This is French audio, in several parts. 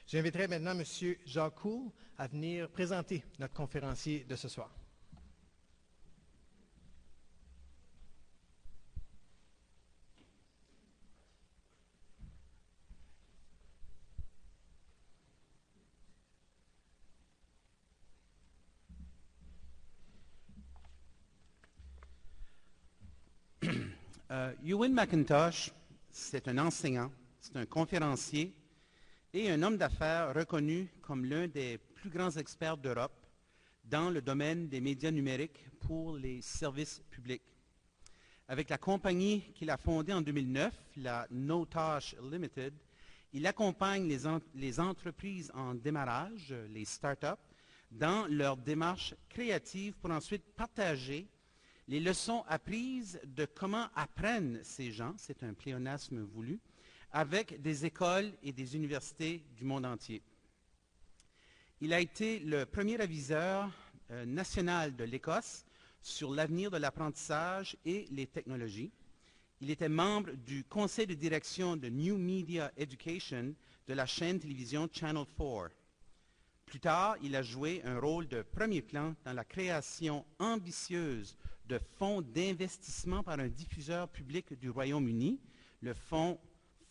J'inviterai maintenant M. Jacques Cool à venir présenter notre conférencier de ce soir. Ewan McIntosh, c'est un enseignant, c'est un conférencier et un homme d'affaires reconnu comme l'un des plus grands experts d'Europe dans le domaine des médias numériques pour les services publics. Avec la compagnie qu'il a fondée en 2009, la NoTosh Limited, il accompagne les entreprises en démarrage, les startups, dans leur démarche créative pour ensuite partager les leçons apprises de comment apprennent ces gens, c'est un pléonasme voulu, avec des écoles et des universités du monde entier. Il a été le premier aviseur national de l'Écosse sur l'avenir de l'apprentissage et les technologies. Il était membre du conseil de direction de New Media Education de la chaîne télévision Channel 4. Plus tard, il a joué un rôle de premier plan dans la création ambitieuse de fonds d'investissement par un diffuseur public du Royaume-Uni, le fonds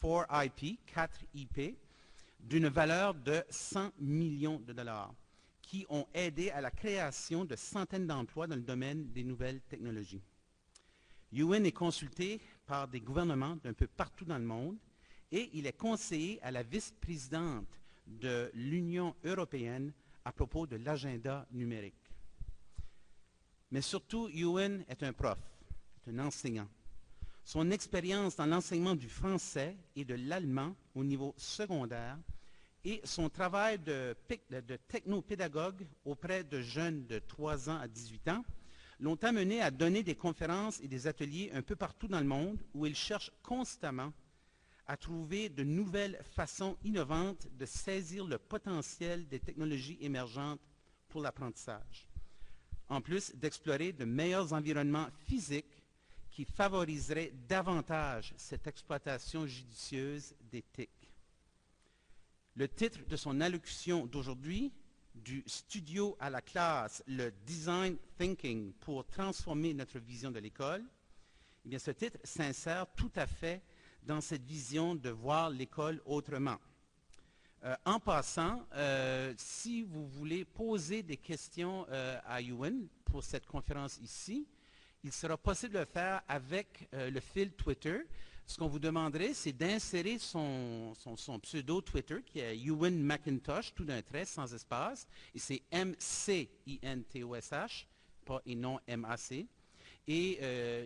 4IP, 4IP, d'une valeur de 100 millions de dollars, qui ont aidé à la création de centaines d'emplois dans le domaine des nouvelles technologies. Ewan est consulté par des gouvernements d'un peu partout dans le monde et il est conseiller à la vice-présidente de l'Union européenne à propos de l'agenda numérique. Mais surtout, Ewan est un prof, est un enseignant. Son expérience dans l'enseignement du français et de l'allemand au niveau secondaire et son travail de technopédagogue auprès de jeunes de 3 ans à 18 ans l'ont amené à donner des conférences et des ateliers un peu partout dans le monde où il cherche constamment à trouver de nouvelles façons innovantes de saisir le potentiel des technologies émergentes pour l'apprentissage, en plus d'explorer de meilleurs environnements physiques qui favoriseraient davantage cette exploitation judicieuse des TIC. Le titre de son allocution d'aujourd'hui, du studio à la classe, le Design Thinking pour transformer notre vision de l'école, eh bien, ce titre s'insère tout à fait dans cette vision de voir l'école autrement. En passant, si vous voulez poser des questions à Ewan pour cette conférence ici, il sera possible de le faire avec le fil Twitter. Ce qu'on vous demanderait, c'est d'insérer son pseudo Twitter, qui est Ewan McIntosh, tout d'un trait, sans espace, et c'est M-C-I-N-T-O-S-H, pas et non M-A-C. Et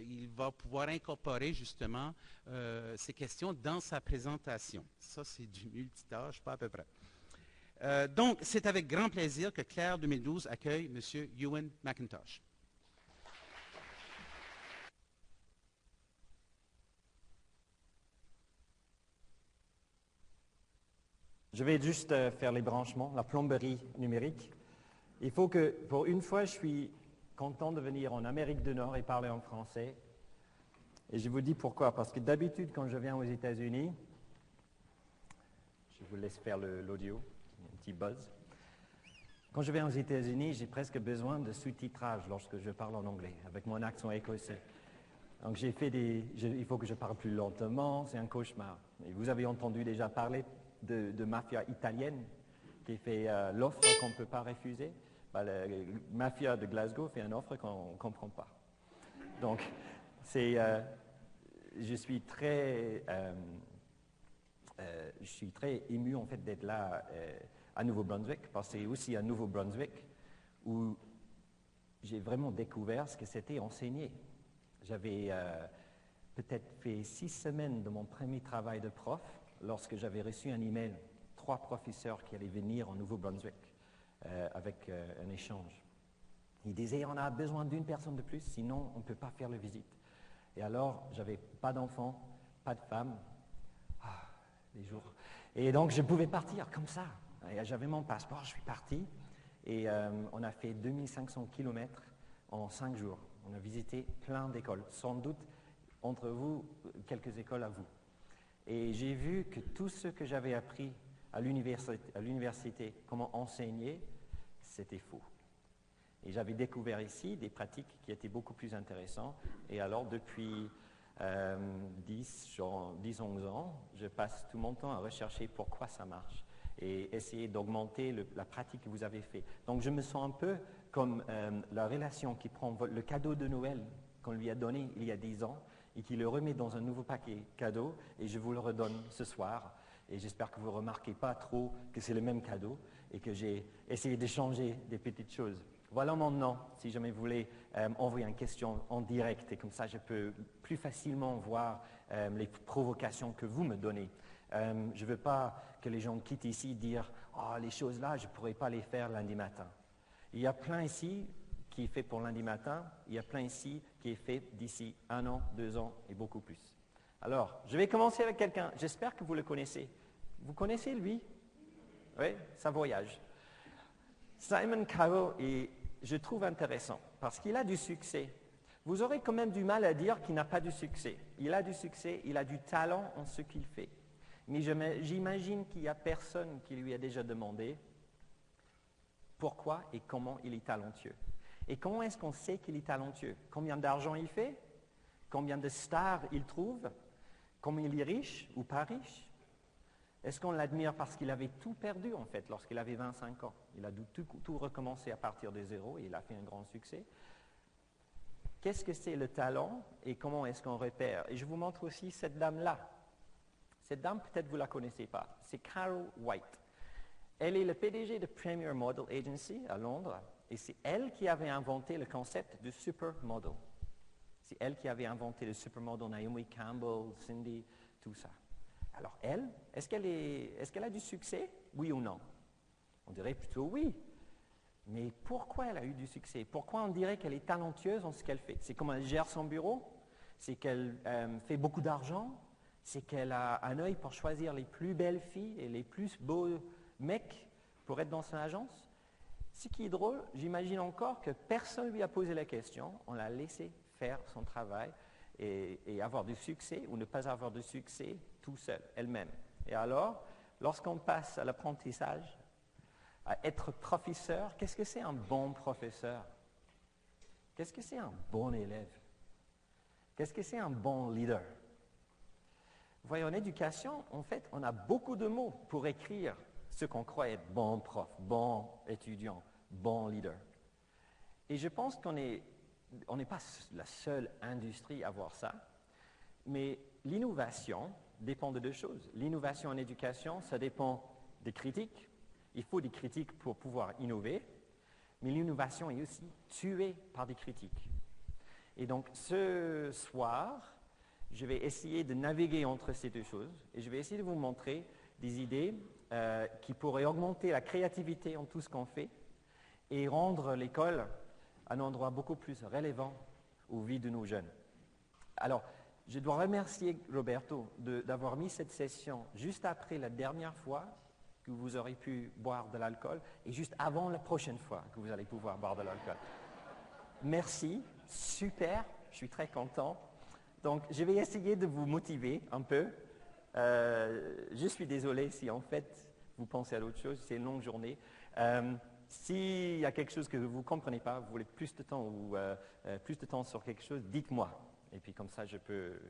il va pouvoir incorporer justement ces questions dans sa présentation. Ça, c'est du multitâche, pas à peu près. Donc, c'est avec grand plaisir que Claire 2012 accueille M. Ewan McIntosh. Je vais juste faire les branchements, la plomberie numérique. Il faut que, pour une fois, je suis content de venir en Amérique du Nord et parler en français. Et je vous dis pourquoi. Parce que d'habitude, quand je viens aux États-Unis, je vous laisse faire l'audio, un petit buzz. Quand je viens aux États-Unis, j'ai presque besoin de sous-titrage lorsque je parle en anglais, avec mon accent écossais. Donc j'ai fait il faut que je parle plus lentement, c'est un cauchemar. Et vous avez entendu déjà parler de mafia italienne qui fait l'offre qu'on ne peut pas refuser. La mafia de Glasgow fait une offre qu'on ne comprend pas. Donc, je suis très ému en fait d'être là à Nouveau-Brunswick, parce que c'est aussi à Nouveau-Brunswick où j'ai vraiment découvert ce que c'était enseigner. J'avais peut-être fait 6 semaines de mon premier travail de prof lorsque j'avais reçu un email, 3 professeurs qui allaient venir en Nouveau-Brunswick avec un échange. Ils disaient, on a besoin d'une personne de plus, sinon on ne peut pas faire la visite. Et alors, j'avais pas d'enfant, pas de femme, les jours. Et donc, je pouvais partir comme ça. J'avais mon passeport, je suis parti. Et on a fait 2500 km en 5 jours. On a visité plein d'écoles, sans doute entre vous, quelques écoles à vous. Et j'ai vu que tout ce que j'avais appris à l'université comment enseigner, c'était faux. Et j'avais découvert ici des pratiques qui étaient beaucoup plus intéressantes. Et alors, depuis 10-11 ans, je passe tout mon temps à rechercher pourquoi ça marche et essayer d'augmenter la pratique que vous avez faite. Donc, je me sens un peu comme la relation qui prend le cadeau de Noël qu'on lui a donné il y a 10 ans et qui le remet dans un nouveau paquet cadeau, et je vous le redonne ce soir. Et j'espère que vous ne remarquez pas trop que c'est le même cadeau et que j'ai essayé d'échanger des petites choses. Voilà mon nom, si jamais vous voulez envoyer une question en direct, et comme ça je peux plus facilement voir les provocations que vous me donnez. Je ne veux pas que les gens quittent ici et dire « Oh, les choses là, je ne pourrais pas les faire lundi matin ». Il y a plein ici qui est fait pour lundi matin, il y a plein ici qui est fait d'ici 1 an, 2 ans et beaucoup plus. Alors, je vais commencer avec quelqu'un, j'espère que vous le connaissez. Vous connaissez lui? Oui, ça voyage. Simon Cowell est, je trouve, intéressant parce qu'il a du succès. Vous aurez quand même du mal à dire qu'il n'a pas du succès. Il a du succès, il a du talent en ce qu'il fait. Mais j'imagine qu'il n'y a personne qui lui a déjà demandé pourquoi et comment il est talentueux. Et comment est-ce qu'on sait qu'il est talentueux? Combien d'argent il fait? Combien de stars il trouve? Combien il est riche ou pas riche? Est-ce qu'on l'admire parce qu'il avait tout perdu, en fait, lorsqu'il avait 25 ans? Il a dû tout recommencer à partir de zéro et il a fait un grand succès. Qu'est-ce que c'est le talent et comment est-ce qu'on repère? Et je vous montre aussi cette dame-là. Cette dame, peut-être vous ne la connaissez pas. C'est Carol White. Elle est le PDG de Premier Model Agency à Londres et c'est elle qui avait inventé le concept de supermodel. C'est elle qui avait inventé le supermodel, Naomi Campbell, Cindy, tout ça. Alors elle, est-ce qu'elle a du succès? Oui ou non? On dirait plutôt oui. Mais pourquoi elle a eu du succès? Pourquoi on dirait qu'elle est talentueuse en ce qu'elle fait? C'est comment elle gère son bureau? C'est qu'elle fait beaucoup d'argent? C'est qu'elle a un œil pour choisir les plus belles filles et les plus beaux mecs pour être dans son agence? Ce qui est drôle, j'imagine encore que personne ne lui a posé la question. On l'a laissé faire son travail et avoir du succès ou ne pas avoir de succès tout seul, elle-même. Et alors, lorsqu'on passe à l'apprentissage, à être professeur, qu'est-ce que c'est un bon professeur? Qu'est-ce que c'est un bon élève? Qu'est-ce que c'est un bon leader? Vous voyez, en éducation, en fait, on a beaucoup de mots pour écrire ce qu'on croit être bon prof, bon étudiant, bon leader. Et je pense qu'on n'est pas la seule industrie à voir ça, mais l'innovation dépend de 2 choses. L'innovation en éducation, ça dépend des critiques. Il faut des critiques pour pouvoir innover, mais l'innovation est aussi tuée par des critiques. Et donc, ce soir, je vais essayer de naviguer entre ces 2 choses et je vais essayer de vous montrer des idées qui pourraient augmenter la créativité en tout ce qu'on fait et rendre l'école un endroit beaucoup plus relevant aux vies de nos jeunes. Alors, je dois remercier Roberto d'avoir mis cette session juste après la dernière fois que vous aurez pu boire de l'alcool et juste avant la prochaine fois que vous allez pouvoir boire de l'alcool. Merci, super, je suis très content. Donc, je vais essayer de vous motiver un peu. Je suis désolé si en fait vous pensez à d'autres choses, c'est une longue journée. S'il y a quelque chose que vous ne comprenez pas, vous voulez plus de temps ou plus de temps sur quelque chose, dites-moi. Et puis comme ça, je peux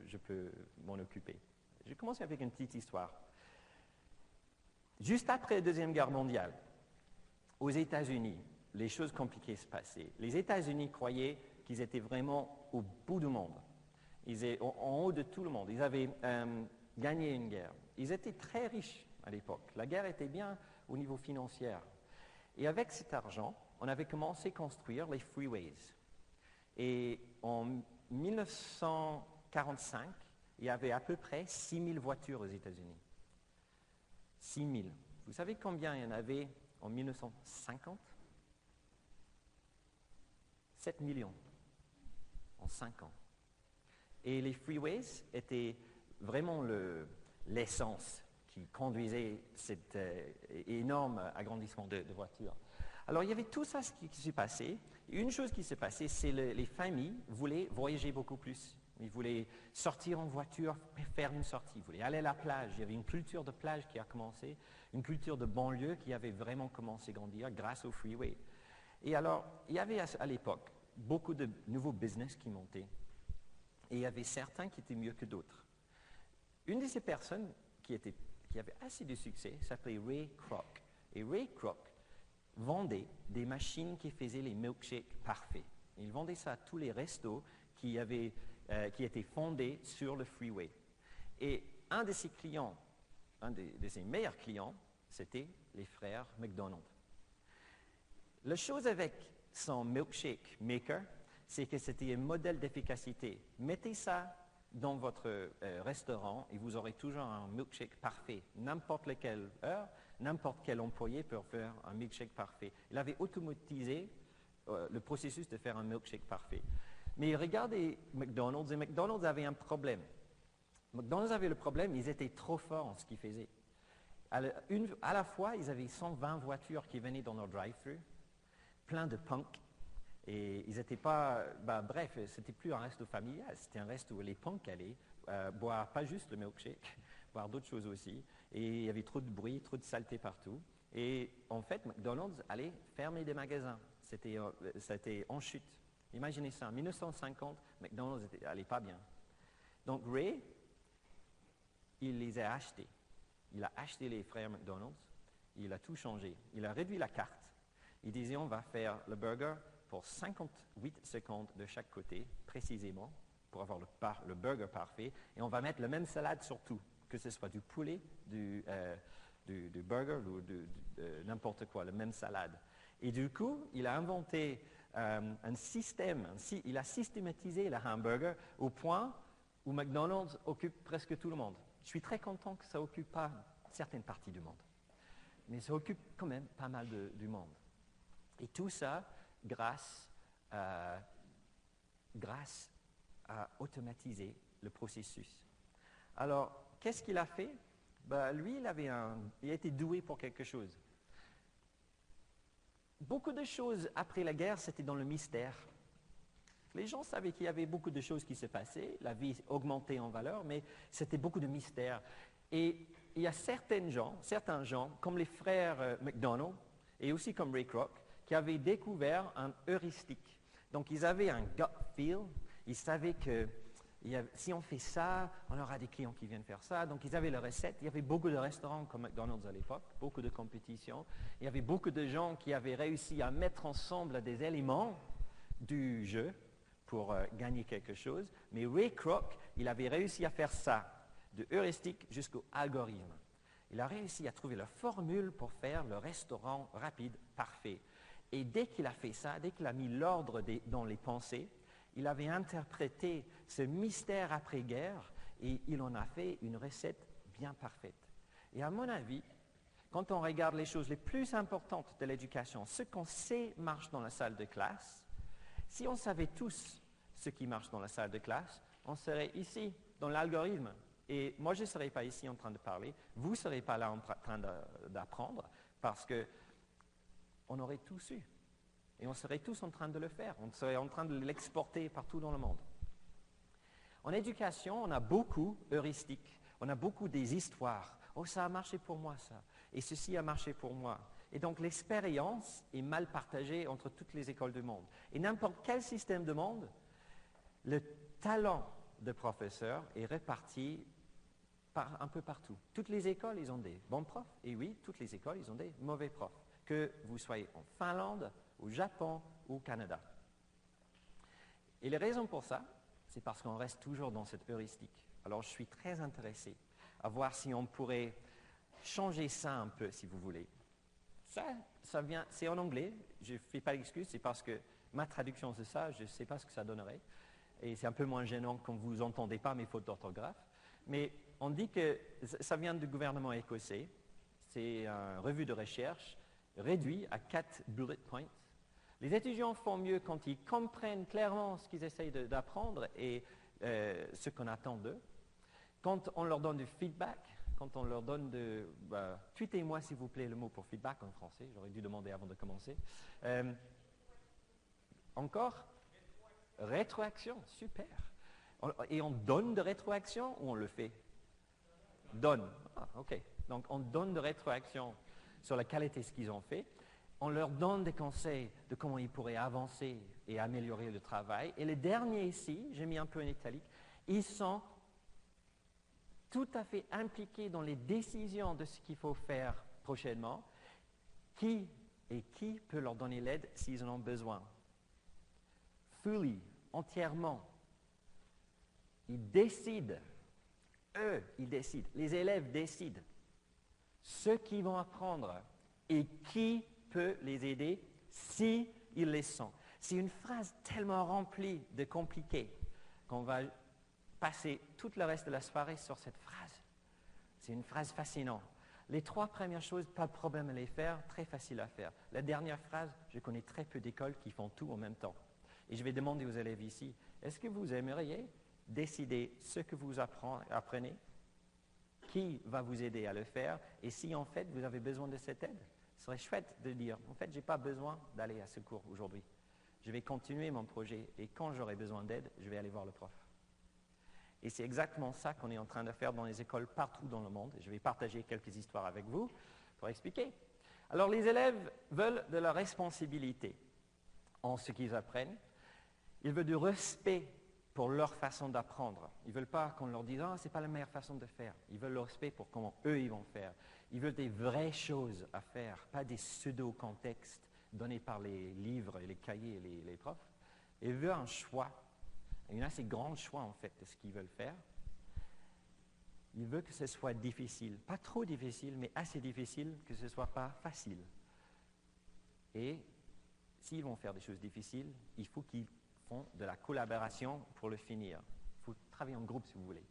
m'en occuper. Je vais commencer avec une petite histoire. Juste après la Deuxième Guerre mondiale, aux États-Unis, les choses compliquées se passaient. Les États-Unis croyaient qu'ils étaient vraiment au bout du monde. Ils étaient en haut de tout le monde. Ils avaient gagné une guerre. Ils étaient très riches à l'époque. La guerre était bien au niveau financier. Et avec cet argent, on avait commencé à construire les freeways. Et en 1945, il y avait à peu près 6 000 voitures aux États-Unis. 6 000. Vous savez combien il y en avait en 1950? 7 millions en 5 ans. Et les freeways étaient vraiment l'essence qui conduisait cet énorme agrandissement de voitures. Alors, il y avait tout ça qui s'est passé. Une chose qui s'est passée, c'est que les familles voulaient voyager beaucoup plus. Ils voulaient sortir en voiture, faire une sortie. Ils voulaient aller à la plage. Il y avait une culture de plage qui a commencé. Une culture de banlieue qui avait vraiment commencé à grandir grâce au freeway. Et alors, il y avait à l'époque beaucoup de nouveaux business qui montaient. Et il y avait certains qui étaient mieux que d'autres. Une de ces personnes qui avait assez de succès s'appelait Ray Kroc. Et Ray Kroc vendait des machines qui faisaient les milkshakes parfaits. Il vendait ça à tous les restos qui étaient fondés sur le freeway. Et un de ses clients, un de ses meilleurs clients, c'était les frères McDonald. La chose avec son milkshake maker, c'est que c'était un modèle d'efficacité. Mettez ça dans votre restaurant et vous aurez toujours un milkshake parfait. N'importe quelle heure, n'importe quel employé peut faire un milkshake parfait. Il avait automatisé le processus de faire un milkshake parfait. Mais regardez McDonald's, et McDonald's avait un problème. McDonald's avait le problème, ils étaient trop forts en ce qu'ils faisaient. À la fois, ils avaient 120 voitures qui venaient dans leur drive-thru, plein de punks. Et ils n'étaient pas... bref, c'était plus un resto familial, c'était un resto où les punks allaient boire pas juste le milkshake, boire d'autres choses aussi. Et il y avait trop de bruit, trop de saleté partout. Et en fait, McDonald's allait fermer des magasins. C'était en chute. Imaginez ça, en 1950, McDonald's n'allait pas bien. Donc Ray, il les a achetés. Il a acheté les frères McDonald's, il a tout changé. Il a réduit la carte. Il disait, on va faire le burger pour 58 secondes de chaque côté, précisément, pour avoir le burger parfait. Et on va mettre la même salade sur tout, que ce soit du poulet, du burger ou n'importe quoi, la même salade. Et du coup, il a inventé un système, il a systématisé le hamburger au point où McDonald's occupe presque tout le monde. Je suis très content que ça n'occupe pas certaines parties du monde. Mais ça occupe quand même pas mal du monde. Et tout ça grâce à automatiser le processus. Alors, qu'est-ce qu'il a fait? Lui, il a été doué pour quelque chose. Beaucoup de choses après la guerre, c'était dans le mystère. Les gens savaient qu'il y avait beaucoup de choses qui se passaient, la vie augmentait en valeur, mais c'était beaucoup de mystère. Et il y a certains gens, comme les frères McDonald, et aussi comme Ray Kroc, qui avaient découvert un heuristique. Donc, ils avaient un gut feel, ils savaient que si on fait ça, on aura des clients qui viennent faire ça. Donc, ils avaient la recette. Il y avait beaucoup de restaurants comme McDonald's à l'époque, beaucoup de compétition. Il y avait beaucoup de gens qui avaient réussi à mettre ensemble des éléments du jeu pour gagner quelque chose. Mais Ray Kroc, il avait réussi à faire ça, de heuristique jusqu'au algorithme. Il a réussi à trouver la formule pour faire le restaurant rapide parfait. Et dès qu'il a fait ça, dès qu'il a mis l'ordre dans les pensées, il avait interprété ce mystère après-guerre et il en a fait une recette bien parfaite. Et à mon avis, quand on regarde les choses les plus importantes de l'éducation, ce qu'on sait marche dans la salle de classe, si on savait tous ce qui marche dans la salle de classe, on serait ici, dans l'algorithme. Et moi, je ne serais pas ici en train de parler, vous ne serez pas là en train d'apprendre, parce qu'on aurait tout su. Et on serait tous en train de le faire. On serait en train de l'exporter partout dans le monde. En éducation, on a beaucoup heuristiques. On a beaucoup des histoires. Oh, ça a marché pour moi, ça. Et ceci a marché pour moi. Et donc, l'expérience est mal partagée entre toutes les écoles du monde. Et n'importe quel système de monde, le talent de professeur est réparti un peu partout. Toutes les écoles, ils ont des bons profs. Et oui, toutes les écoles, ils ont des mauvais profs. Que vous soyez en Finlande, au Japon ou au Canada. Et les raisons pour ça, c'est parce qu'on reste toujours dans cette heuristique. Alors, je suis très intéressé à voir si on pourrait changer ça un peu, si vous voulez. Ça vient, c'est en anglais, je ne fais pas d'excuse, c'est parce que ma traduction c'est ça, je ne sais pas ce que ça donnerait. Et c'est un peu moins gênant quand vous n'entendez pas mes fautes d'orthographe. Mais on dit que ça vient du gouvernement écossais. C'est une revue de recherche réduit à 4 bullet points. Les étudiants font mieux quand ils comprennent clairement ce qu'ils essayent d'apprendre et ce qu'on attend d'eux. Quand on leur donne du feedback, quand on leur donne tweetez-moi s'il vous plaît le mot pour feedback en français, j'aurais dû demander avant de commencer. Encore? Rétroaction, super. Et on donne de rétroaction ou on le fait? Donne. Ah, ok. Donc, on donne de rétroaction sur la qualité de ce qu'ils ont fait. On leur donne des conseils de comment ils pourraient avancer et améliorer le travail. Et les derniers ici, j'ai mis un peu en italique, ils sont tout à fait impliqués dans les décisions de ce qu'il faut faire prochainement. Qui peut leur donner l'aide s'ils en ont besoin? Fully, entièrement. Ils décident. Eux, ils décident. Les élèves décident ce qu'ils vont apprendre et qui peut les aider s'ils les sont. C'est une phrase tellement remplie de compliqués qu'on va passer tout le reste de la soirée sur cette phrase. C'est une phrase fascinante. Les 3 premières choses, pas de problème à les faire, très facile à faire. La dernière phrase, je connais très peu d'écoles qui font tout en même temps. Et je vais demander aux élèves ici, est-ce que vous aimeriez décider ce que vous apprenez? Qui va vous aider à le faire? Et si en fait vous avez besoin de cette aide, ce serait chouette de dire, en fait, je n'ai pas besoin d'aller à ce cours aujourd'hui. Je vais continuer mon projet et quand j'aurai besoin d'aide, je vais aller voir le prof. Et c'est exactement ça qu'on est en train de faire dans les écoles partout dans le monde. Et je vais partager quelques histoires avec vous pour expliquer. Alors, les élèves veulent de la responsabilité en ce qu'ils apprennent. Ils veulent du respect pour leur façon d'apprendre. Ils ne veulent pas qu'on leur dise « Ah, ce n'est pas la meilleure façon de faire ». Ils veulent le respect pour comment eux, ils vont faire. Ils veulent des vraies choses à faire, pas des pseudo-contextes donnés par les livres et les cahiers et les profs. Ils veulent un choix. Un assez grand choix, en fait, de ce qu'ils veulent faire. Ils veulent que ce soit difficile. Pas trop difficile, mais assez difficile que ce ne soit pas facile. Et s'ils vont faire des choses difficiles, il faut qu'ils font de la collaboration pour le finir. Il faut travailler en groupe, si vous voulez.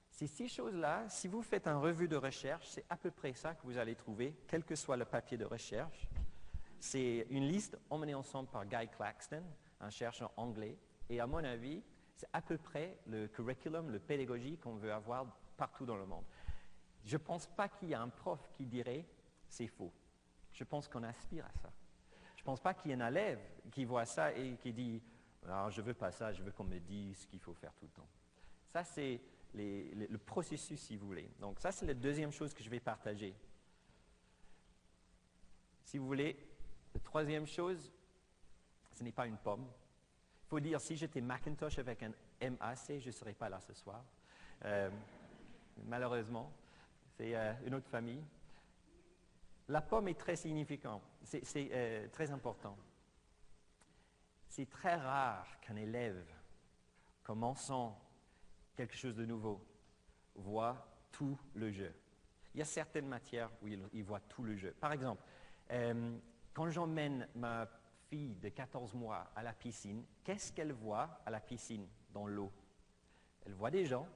Ces 6 choses-là, si vous faites un revue de recherche, c'est à peu près ça que vous allez trouver, quel que soit le papier de recherche. C'est une liste emmenée ensemble par Guy Claxton, un chercheur anglais. Et à mon avis, c'est à peu près le curriculum, le pédagogie qu'on veut avoir partout dans le monde. Je ne pense pas qu'il y a un prof qui dirait « c'est faux ». Je pense qu'on aspire à ça. Je ne pense pas qu'il y ait un élève qui voit ça et qui dit « non, je ne veux pas ça, je veux qu'on me dise ce qu'il faut faire tout le temps ». Ça, c'est le processus, si vous voulez. Donc ça, c'est la deuxième chose que je vais partager. Si vous voulez, la troisième chose, ce n'est pas une pomme. Il faut dire, si j'étais Macintosh avec un MAC, je ne serais pas là ce soir. Malheureusement, c'est une autre famille. La pomme est très significante, c'est très important. C'est très rare qu'un élève, commençant quelque chose de nouveau, voit tout le jeu. Il y a certaines matières où il voit tout le jeu. Par exemple, quand j'emmène ma fille de 14 mois à la piscine, qu'est-ce qu'elle voit à la piscine, dans l'eau? Elle voit des gens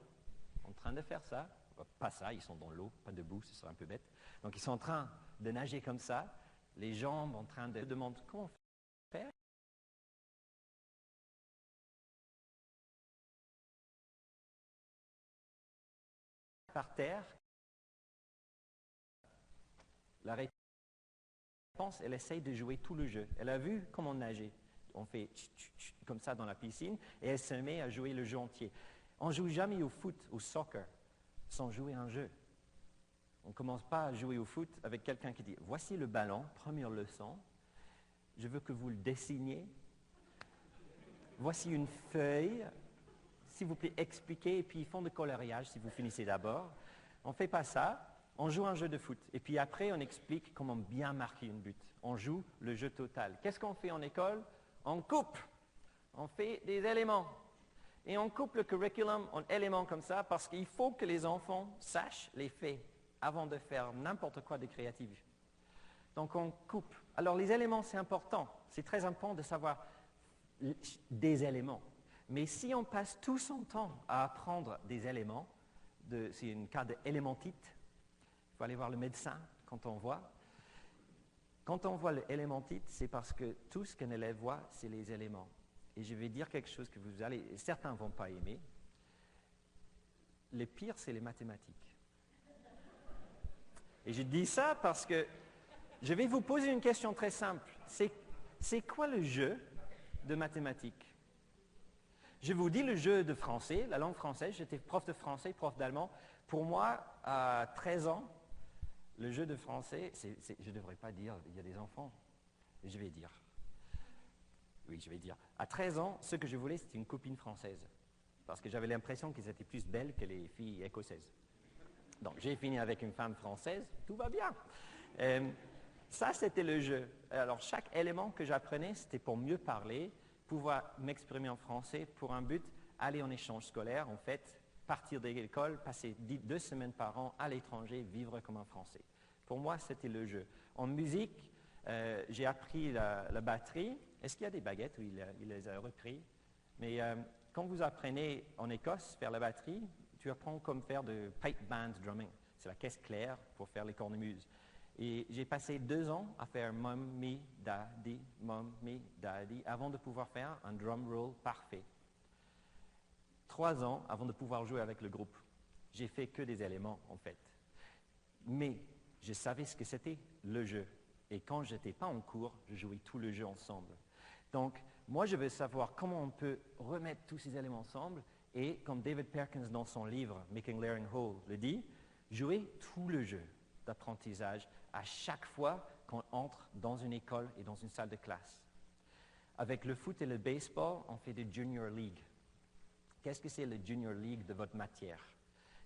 en train de faire ça. Pas ça, ils sont dans l'eau, pas debout, ce serait un peu bête. Donc ils sont en train de nager comme ça, les jambes en train de demander comment faire. Par terre, la réponse, elle essaye de jouer tout le jeu. Elle a vu comment nager. On fait comme ça dans la piscine et elle se met à jouer le jeu entier. On ne joue jamais au foot, au soccer, sans jouer un jeu. On ne commence pas à jouer au foot avec quelqu'un qui dit « Voici le ballon, première leçon, je veux que vous le dessiniez. Voici une feuille, s'il vous plaît, expliquez, et puis ils font de coloriage si vous finissez d'abord. » On ne fait pas ça, on joue un jeu de foot. Et puis après, on explique comment bien marquer une but. On joue le jeu total. Qu'est-ce qu'on fait en école? On coupe, on fait des éléments. Et on coupe le curriculum en éléments comme ça parce qu'il faut que les enfants sachent les faits avant de faire n'importe quoi de créatif. Donc on coupe. Alors les éléments, c'est important. C'est très important de savoir des éléments. Mais si on passe tout son temps à apprendre des éléments, c'est un cas d'élémentite, il faut aller voir le médecin quand on voit. Quand on voit l'élémentite, c'est parce que tout ce qu'un élève voit, c'est les éléments. Et je vais dire quelque chose que certains ne vont pas aimer. Le pire, c'est les mathématiques. Et je dis ça parce que je vais vous poser une question très simple. C'est quoi le jeu de mathématiques? Je vous dis le jeu de français, la langue française. J'étais prof de français, prof d'allemand. Pour moi, à 13 ans, Le jeu de français, je ne devrais pas dire il y a des enfants. Je vais dire. Oui, je vais dire. À 13 ans, ce que je voulais, c'était une copine française. Parce que j'avais l'impression qu'ils étaient plus belles que les filles écossaises. Donc, j'ai fini avec une femme française, tout va bien. Ça, c'était le jeu. Alors, chaque élément que j'apprenais, c'était pour mieux parler, pouvoir m'exprimer en français pour un but, aller en échange scolaire, en fait, partir de l'école, passer 2 semaines par an à l'étranger, vivre comme un Français. Pour moi, c'était le jeu. En musique, j'ai appris la batterie. Est-ce qu'il y a des baguettes? Oui, il les a repris. Mais quand vous apprenez en Écosse faire la batterie, tu apprends comme faire de pipe band drumming. C'est la caisse claire pour faire les cornemuses. Et j'ai passé 2 ans à faire mum, mi, daddy, avant de pouvoir faire un drum roll parfait. 3 ans avant de pouvoir jouer avec le groupe. J'ai fait que des éléments, en fait. Mais je savais ce que c'était, le jeu. Et quand je n'étais pas en cours, je jouais tout le jeu ensemble. Donc, moi, je veux savoir comment on peut remettre tous ces éléments ensemble et, comme David Perkins dans son livre « Making Learning Whole » le dit, jouer tout le jeu d'apprentissage à chaque fois qu'on entre dans une école et dans une salle de classe. Avec le foot et le baseball, on fait des Junior League. Qu'est-ce que c'est le Junior League de votre matière?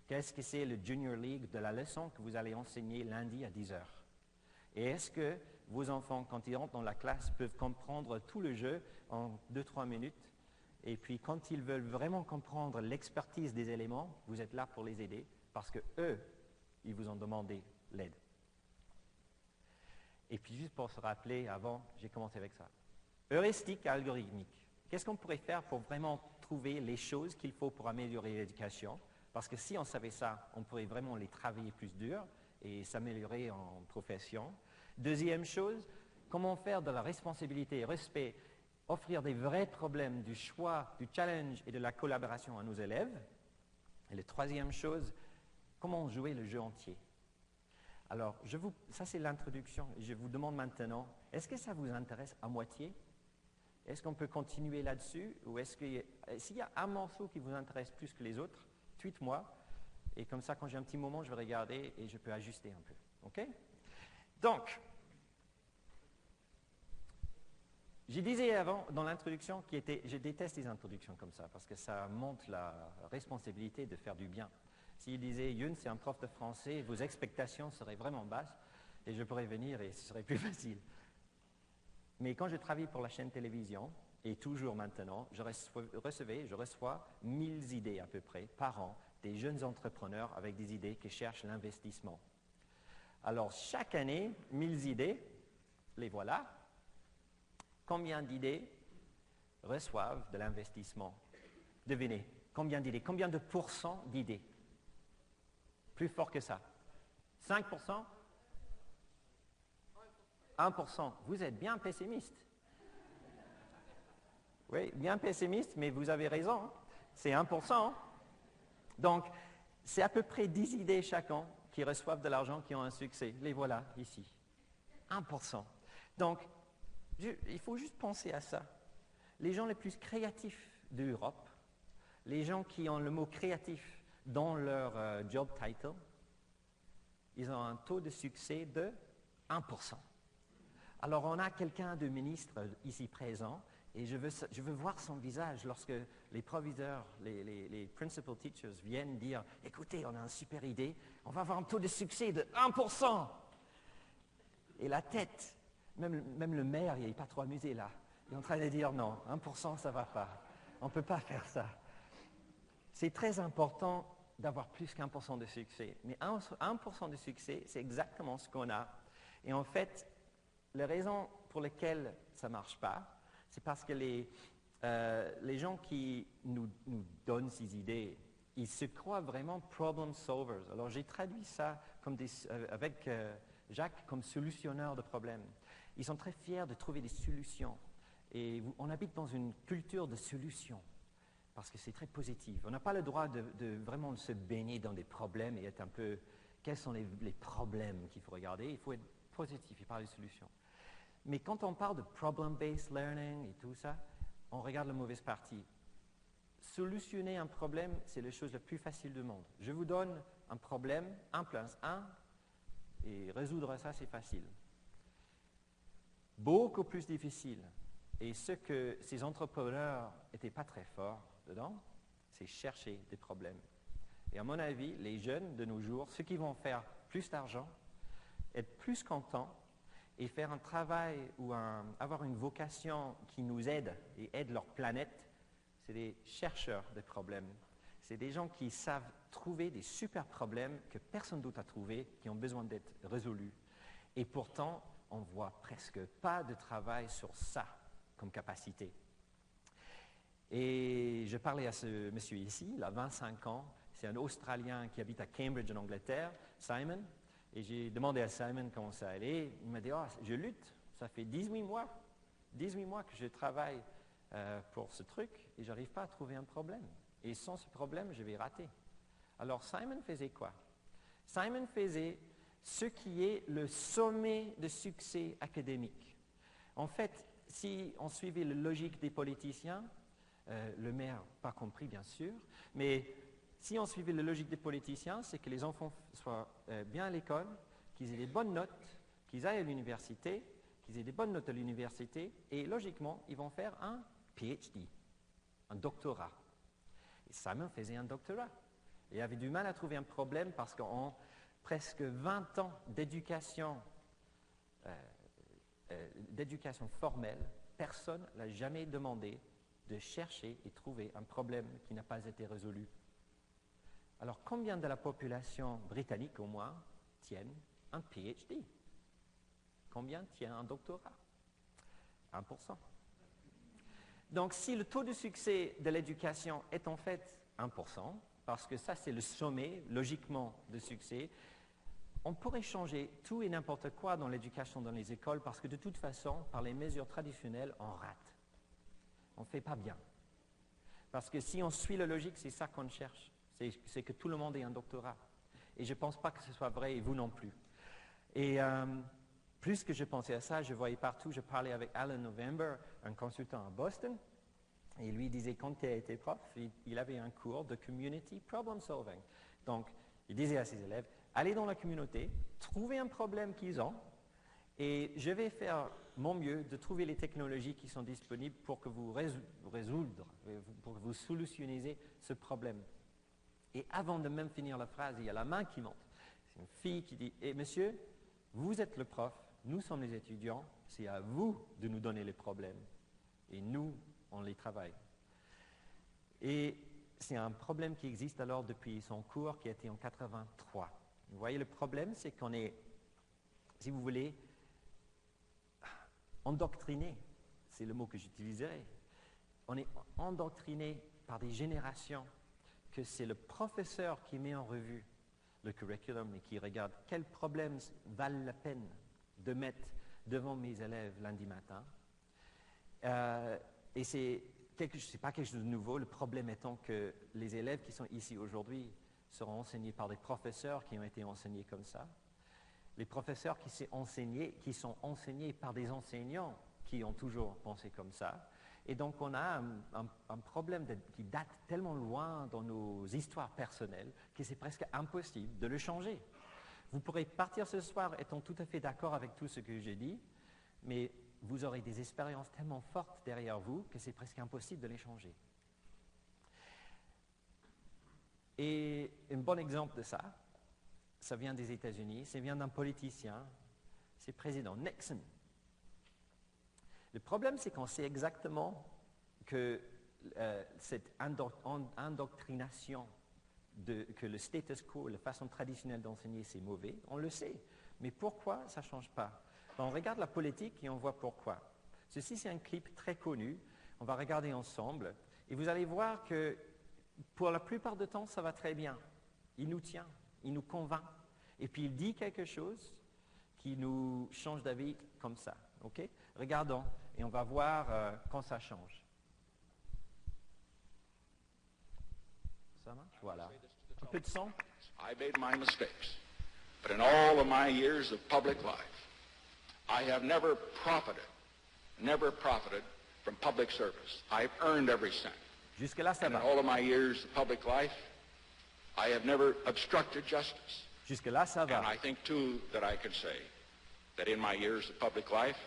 Qu'est-ce que c'est le Junior League de la leçon que vous allez enseigner lundi à 10 heures? Et est-ce que vos enfants, quand ils rentrent dans la classe, peuvent comprendre tout le jeu en 2-3 minutes? Et puis, quand ils veulent vraiment comprendre l'expertise des éléments, vous êtes là pour les aider parce que eux, ils vous ont demandé l'aide. Et puis, juste pour se rappeler, avant, j'ai commencé avec ça. Heuristique algorithmique. Qu'est-ce qu'on pourrait faire pour vraiment trouver les choses qu'il faut pour améliorer l'éducation? Parce que si on savait ça, on pourrait vraiment les travailler plus dur et s'améliorer en profession. Deuxième chose, comment faire de la responsabilité et respect, offrir des vrais problèmes, du choix, du challenge et de la collaboration à nos élèves. Et la troisième chose, comment jouer le jeu entier. Alors, ça c'est l'introduction. Je vous demande maintenant, est-ce que ça vous intéresse à moitié? Est-ce qu'on peut continuer là-dessus? Ou s'il y a un morceau qui vous intéresse plus que les autres, tweet-moi. Et comme ça, quand j'ai un petit moment, je vais regarder et je peux ajuster un peu. OK? Donc, je disais avant, dans l'introduction, je déteste les introductions comme ça, parce que ça montre la responsabilité de faire du bien. S'il disait, Youn, c'est un prof de français, vos expectations seraient vraiment basses, et je pourrais venir et ce serait plus facile. Mais quand je travaille pour la chaîne télévision, et toujours maintenant, je reçois 1000 idées à peu près par an, des jeunes entrepreneurs avec des idées qui cherchent l'investissement. Alors, chaque année, 1000 idées, les voilà. Combien d'idées reçoivent de l'investissement? Devinez, combien d'idées? Combien de pourcents d'idées? Plus fort que ça. 5%? 1%. Vous êtes bien pessimiste. Oui, bien pessimiste, mais vous avez raison. Hein? C'est 1%. Donc, c'est à peu près 10 idées chaque an qui reçoivent de l'argent, qui ont un succès. Les voilà, ici. 1%. Donc, il faut juste penser à ça. Les gens les plus créatifs d'Europe, les gens qui ont le mot créatif dans leur job title, ils ont un taux de succès de 1%. Alors, on a quelqu'un de ministre ici présent, et je veux voir son visage lorsque les proviseurs, les principal teachers viennent dire « Écoutez, on a une super idée, on va avoir un taux de succès de 1%. » Et la tête, même le maire, il n'est pas trop amusé là. Il est en train de dire « Non, 1%, ça ne va pas. On ne peut pas faire ça. » C'est très important d'avoir plus qu'1% de succès. Mais 1% de succès, c'est exactement ce qu'on a. Et en fait, les raisons pour lesquelles ça ne marche pas, c'est parce que les gens qui nous donnent ces idées, ils se croient vraiment problem solvers. Alors j'ai traduit ça comme avec Jacques comme solutionneur de problèmes. Ils sont très fiers de trouver des solutions. Et on habite dans une culture de solutions, parce que c'est très positif. On n'a pas le droit de vraiment se baigner dans des problèmes et être un peu... Quels sont les problèmes qu'il faut regarder? Il faut être positif et parler de solutions. Mais quand on parle de problem-based learning et tout ça, on regarde la mauvaise partie. Solutionner un problème, c'est la chose la plus facile du monde. Je vous donne un problème, 1 + 1, Et résoudre ça, c'est facile. Beaucoup plus difficile, et ce que ces entrepreneurs n'étaient pas très forts dedans, c'est chercher des problèmes. Et à mon avis, les jeunes de nos jours, ceux qui vont faire plus d'argent, être plus contents et faire un travail ou avoir une vocation qui nous aide et aide leur planète, c'est des chercheurs de problèmes. C'est des gens qui savent trouver des super problèmes que personne d'autre a trouvés, qui ont besoin d'être résolus. Et pourtant, on ne voit presque pas de travail sur ça comme capacité. Et je parlais à ce monsieur ici, il a 25 ans, c'est un Australien qui habite à Cambridge en Angleterre, Simon, et j'ai demandé à Simon comment ça allait. Il m'a dit, oh, je lutte, ça fait 18 mois que je travaille pour ce truc et je n'arrive pas à trouver un problème. Et sans ce problème, je vais rater. Alors Simon faisait quoi? Simon faisait ce qui est le sommet de succès académique. En fait, si on suivait la logique des politiciens, le maire pas compris bien sûr, mais si on suivait la logique des politiciens, c'est que les enfants soient bien à l'école, qu'ils aient des bonnes notes, qu'ils aillent à l'université, qu'ils aient des bonnes notes à l'université, et logiquement, ils vont faire un PhD, un doctorat. Et Simon faisait un doctorat. Il avait du mal à trouver un problème parce qu'en presque 20 ans d'éducation formelle, personne ne l'a jamais demandé de chercher et trouver un problème qui n'a pas été résolu. Alors, combien de la population britannique, au moins, tiennent un PhD? Combien tient un doctorat? 1%. Donc, si le taux de succès de l'éducation est en fait 1%, parce que ça, c'est le sommet, logiquement, de succès, on pourrait changer tout et n'importe quoi dans l'éducation dans les écoles, parce que de toute façon, par les mesures traditionnelles, on rate. On ne fait pas bien. Parce que si on suit la logique, c'est ça qu'on cherche. C'est que tout le monde ait un doctorat. Et je ne pense pas que ce soit vrai, et vous non plus. Et plus que je pensais à ça, je voyais partout, je parlais avec Alan November, un consultant à Boston, et lui disait, quand il était prof, il avait un cours de Community Problem Solving. Donc, il disait à ses élèves, allez dans la communauté, trouvez un problème qu'ils ont, et je vais faire mon mieux de trouver les technologies qui sont disponibles pour que vous résoudre, pour que vous solutionnez ce problème. Et avant de même finir la phrase, il y a la main qui monte. C'est une fille qui dit, eh, monsieur, vous êtes le prof, nous sommes les étudiants, c'est à vous de nous donner les problèmes. Et nous, on les travaille. Et c'est un problème qui existe alors depuis son cours qui a été en 83. Vous voyez, le problème, c'est qu'on est, si vous voulez, endoctriné. C'est le mot que j'utiliserai. On est endoctriné par des générations que c'est le professeur qui met en revue le curriculum et qui regarde quels problèmes valent la peine de mettre devant mes élèves lundi matin. Et c'est pas quelque chose de nouveau, le problème étant que les élèves qui sont ici aujourd'hui seront enseignés par des professeurs qui ont été enseignés comme ça. Les professeurs qui sont enseignés par des enseignants qui ont toujours pensé comme ça. Et donc on a un problème qui date tellement loin dans nos histoires personnelles que c'est presque impossible de le changer. Vous pourrez partir ce soir étant tout à fait d'accord avec tout ce que j'ai dit, mais vous aurez des expériences tellement fortes derrière vous que c'est presque impossible de les changer. Et un bon exemple de ça, ça vient des États-Unis, ça vient d'un politicien, c'est le président Nixon. Le problème, c'est qu'on sait exactement que cette indoctrination, que le status quo, la façon traditionnelle d'enseigner, c'est mauvais, on le sait. Mais pourquoi ça ne change pas? On regarde la politique et on voit pourquoi. Ceci, c'est un clip très connu, on va regarder ensemble, et vous allez voir que pour la plupart du temps, ça va très bien. Il nous tient, il nous convainc, et puis il dit quelque chose qui nous change d'avis comme ça. Okay? Regardons, et on va voir quand ça change. Ça marche? Voilà. Un peu de son. I made my mistakes, but in all of my years of public life, I have never profited from public service. I've earned every cent. Jusque-là, ça And in va. all of my years of public life, I have never obstructed justice. Jusque-là, ça va. And I think, too, that I can say that in my years of public life,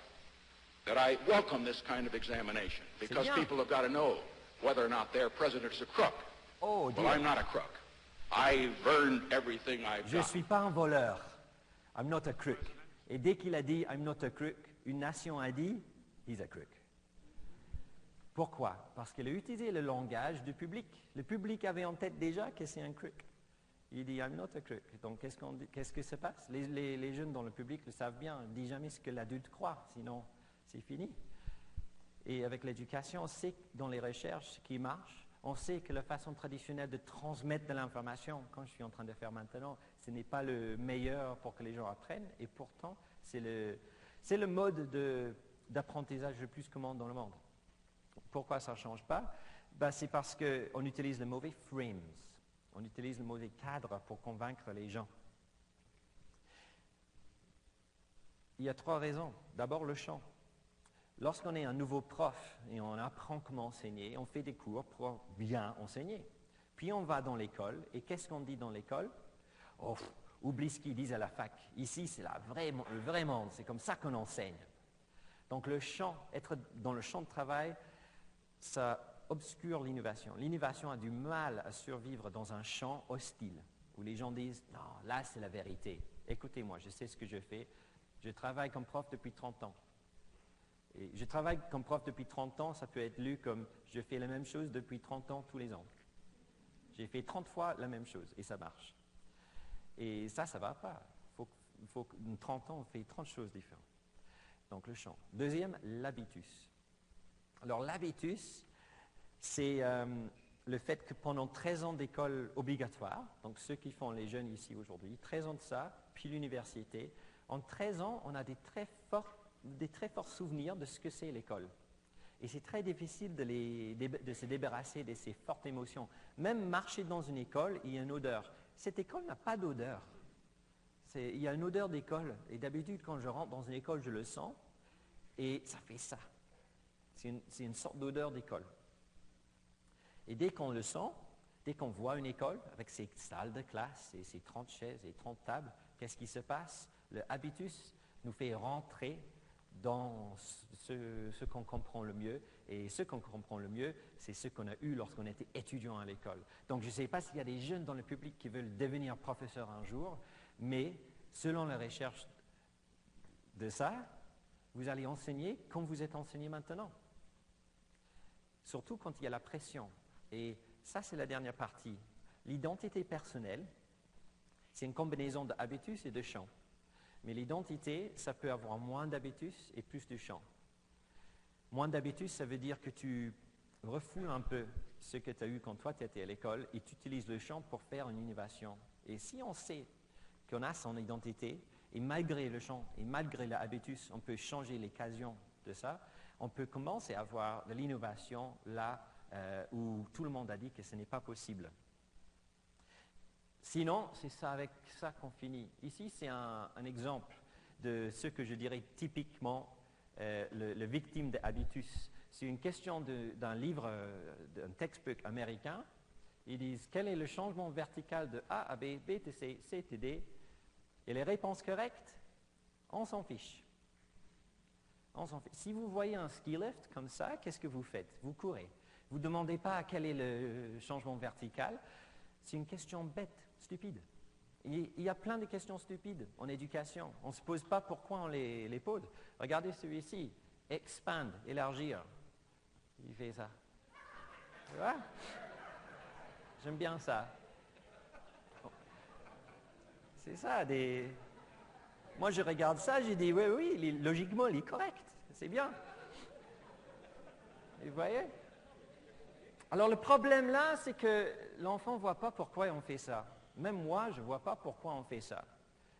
that I welcome this kind of examination because bien. people have got to know whether or not their president's a crook. Oh, Well, I'm not a crook. I've earned everything I've je ne got. suis pas un voleur. I'm not a crook. Et dès qu'il a dit I'm not a crook, une nation a dit he's a crook. Pourquoi? Parce qu'il a utilisé le langage du public. Le public avait en tête déjà que c'est un crook. Il dit I'm not a crook. Donc qu'est-ce que se passe? Les jeunes dans le public le savent bien. Ne dis jamais ce que l'adulte croit, sinon c'est fini. Et avec l'éducation, on sait que dans les recherches ce qui marche. On sait que la façon traditionnelle de transmettre de l'information, comme je suis en train de faire maintenant, ce n'est pas le meilleur pour que les gens apprennent. Et pourtant, c'est le mode d'apprentissage le plus commun dans le monde. Pourquoi ça ne change pas? C'est parce qu'on utilise le mauvais frames. On utilise le mauvais cadre pour convaincre les gens. Il y a 3 raisons. D'abord, le chant. Lorsqu'on est un nouveau prof et on apprend comment enseigner, on fait des cours pour bien enseigner. Puis on va dans l'école, et qu'est-ce qu'on dit dans l'école? Oh, oublie ce qu'ils disent à la fac. Ici, c'est le vrai monde, c'est comme ça qu'on enseigne. Donc le chant, être dans le champ de travail, ça obscure l'innovation. L'innovation a du mal à survivre dans un champ hostile, où les gens disent « Non, là c'est la vérité. Écoutez-moi, je sais ce que je fais. Je travaille comme prof depuis 30 ans. Et je travaille comme prof depuis 30 ans, ça peut être lu comme « Je fais la même chose depuis 30 ans tous les ans. J'ai fait 30 fois la même chose et ça marche. » Et ça ne va pas. Il faut que 30 ans, on fait 30 choses différentes. Donc le chant. Deuxième, l'habitus. Alors l'habitus, c'est le fait que pendant 13 ans d'école obligatoire, donc ceux qui font les jeunes ici aujourd'hui, 13 ans de ça, puis l'université, en 13 ans, on a des très forts souvenirs de ce que c'est l'école. Et c'est très difficile de se débarrasser de ces fortes émotions. Même marcher dans une école, il y a une odeur. Cette école n'a pas d'odeur. Il y a une odeur d'école. Et d'habitude, quand je rentre dans une école, je le sens. Et ça fait ça. C'est une sorte d'odeur d'école. Et dès qu'on le sent, dès qu'on voit une école avec ses salles de classe et ses 30 chaises et 30 tables, qu'est-ce qui se passe? Le habitus nous fait rentrer dans ce qu'on comprend le mieux. Et ce qu'on comprend le mieux, c'est ce qu'on a eu lorsqu'on était étudiant à l'école. Donc je ne sais pas s'il y a des jeunes dans le public qui veulent devenir professeurs un jour, mais selon la recherche de ça, vous allez enseigner comme vous êtes enseigné maintenant. Surtout quand il y a la pression. Et ça, c'est la dernière partie. L'identité personnelle, c'est une combinaison d'habitus et de chant. Mais l'identité, ça peut avoir moins d'habitus et plus de chant. Moins d'habitus, ça veut dire que tu refoules un peu ce que tu as eu quand toi, tu étais à l'école et tu utilises le chant pour faire une innovation. Et si on sait qu'on a son identité, et malgré le chant et malgré l'habitus, on peut changer l'occasion de ça, on peut commencer à avoir de l'innovation là où tout le monde a dit que ce n'est pas possible. Sinon, c'est ça avec ça qu'on finit. Ici, c'est un exemple de ce que je dirais typiquement le victime de habitus. C'est une question d'un livre, d'un textbook américain. Ils disent, quel est le changement vertical de A à B, B à C, C à D? Et les réponses correctes, on s'en fiche. On s'en fiche. Si vous voyez un ski lift comme ça, qu'est-ce que vous faites? Vous courez. Vous ne demandez pas quel est le changement vertical. C'est une question bête, stupide. Il y a plein de questions stupides en éducation. On ne se pose pas pourquoi on les pose. Regardez celui-ci. Expand, élargir. Il fait ça. Tu vois? J'aime bien ça. C'est ça, Moi, je regarde ça, j'ai dit, oui, logiquement, il est correct. C'est bien. Et vous voyez? Alors, le problème là, c'est que l'enfant ne voit pas pourquoi on fait ça. Même moi, je ne vois pas pourquoi on fait ça.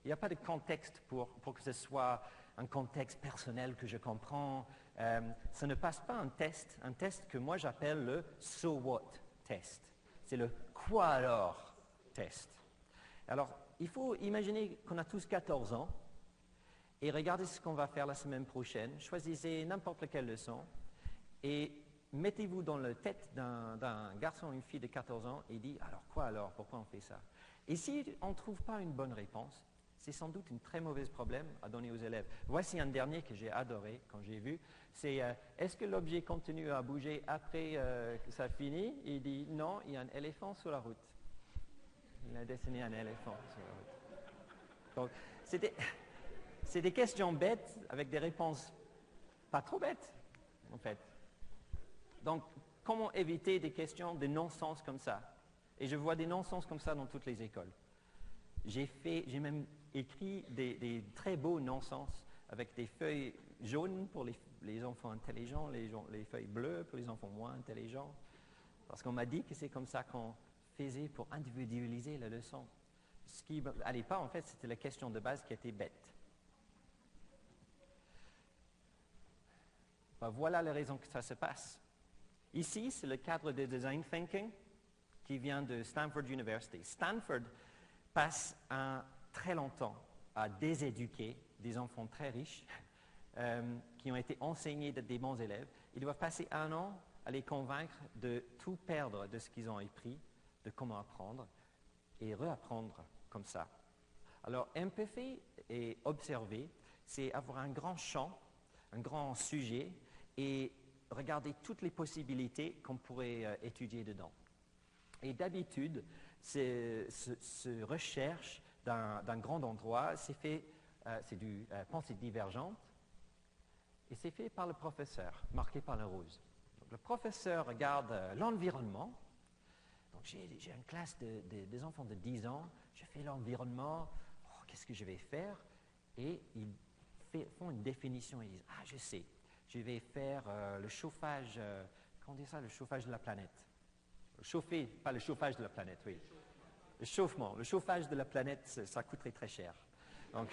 Il n'y a pas de contexte pour que ce soit un contexte personnel que je comprends. Ça ne passe pas un test que moi j'appelle le « so what » test. C'est le « quoi alors » test. Alors, il faut imaginer qu'on a tous 14 ans et regardez ce qu'on va faire la semaine prochaine. Choisissez n'importe quelle leçon et mettez-vous dans la tête d'un garçon ou une fille de 14 ans et dites « alors quoi alors? Pourquoi on fait ça ?» Et si on ne trouve pas une bonne réponse, c'est sans doute un très mauvais problème à donner aux élèves. Voici un dernier que j'ai adoré quand j'ai vu. C'est est-ce que l'objet continue à bouger après que ça finit? Il dit non, il y a un éléphant sur la route. Il a dessiné un éléphant sur la route. Donc, c'est des questions bêtes avec des réponses pas trop bêtes, en fait. Donc, comment éviter des questions de non-sens comme ça? Et je vois des non-sens comme ça dans toutes les écoles. J'ai même écrit des très beaux non-sens avec des feuilles jaunes pour les enfants intelligents, les feuilles bleues pour les enfants moins intelligents. Parce qu'on m'a dit que c'est comme ça qu'on faisait pour individualiser la leçon. Ce qui n'allait pas, en fait, c'était la question de base qui était bête. Ben, voilà la raison que ça se passe. Ici, c'est le cadre de Design Thinking qui vient de Stanford University. Stanford passe très longtemps à déséduquer des enfants très riches qui ont été enseignés d'être des bons élèves. Ils doivent passer 1 an à les convaincre de tout perdre de ce qu'ils ont appris, de comment apprendre et réapprendre comme ça. Alors, empathy et observer, c'est avoir un grand champ, un grand sujet et regarder toutes les possibilités qu'on pourrait étudier dedans. Et d'habitude, ce recherche d'un grand endroit, c'est du pensée divergente, et c'est fait par le professeur, marqué par le rose. Donc, le professeur regarde l'environnement. Donc, j'ai une classe des enfants de 10 ans, je fais l'environnement, qu'est-ce que je vais faire? Et ils font une définition, ils disent, ah, je sais, je vais faire le chauffage, comment on dit ça, le chauffage de la planète. Chauffer, pas le chauffage de la planète, oui. Le chauffage de la planète, ça coûterait très cher. Donc,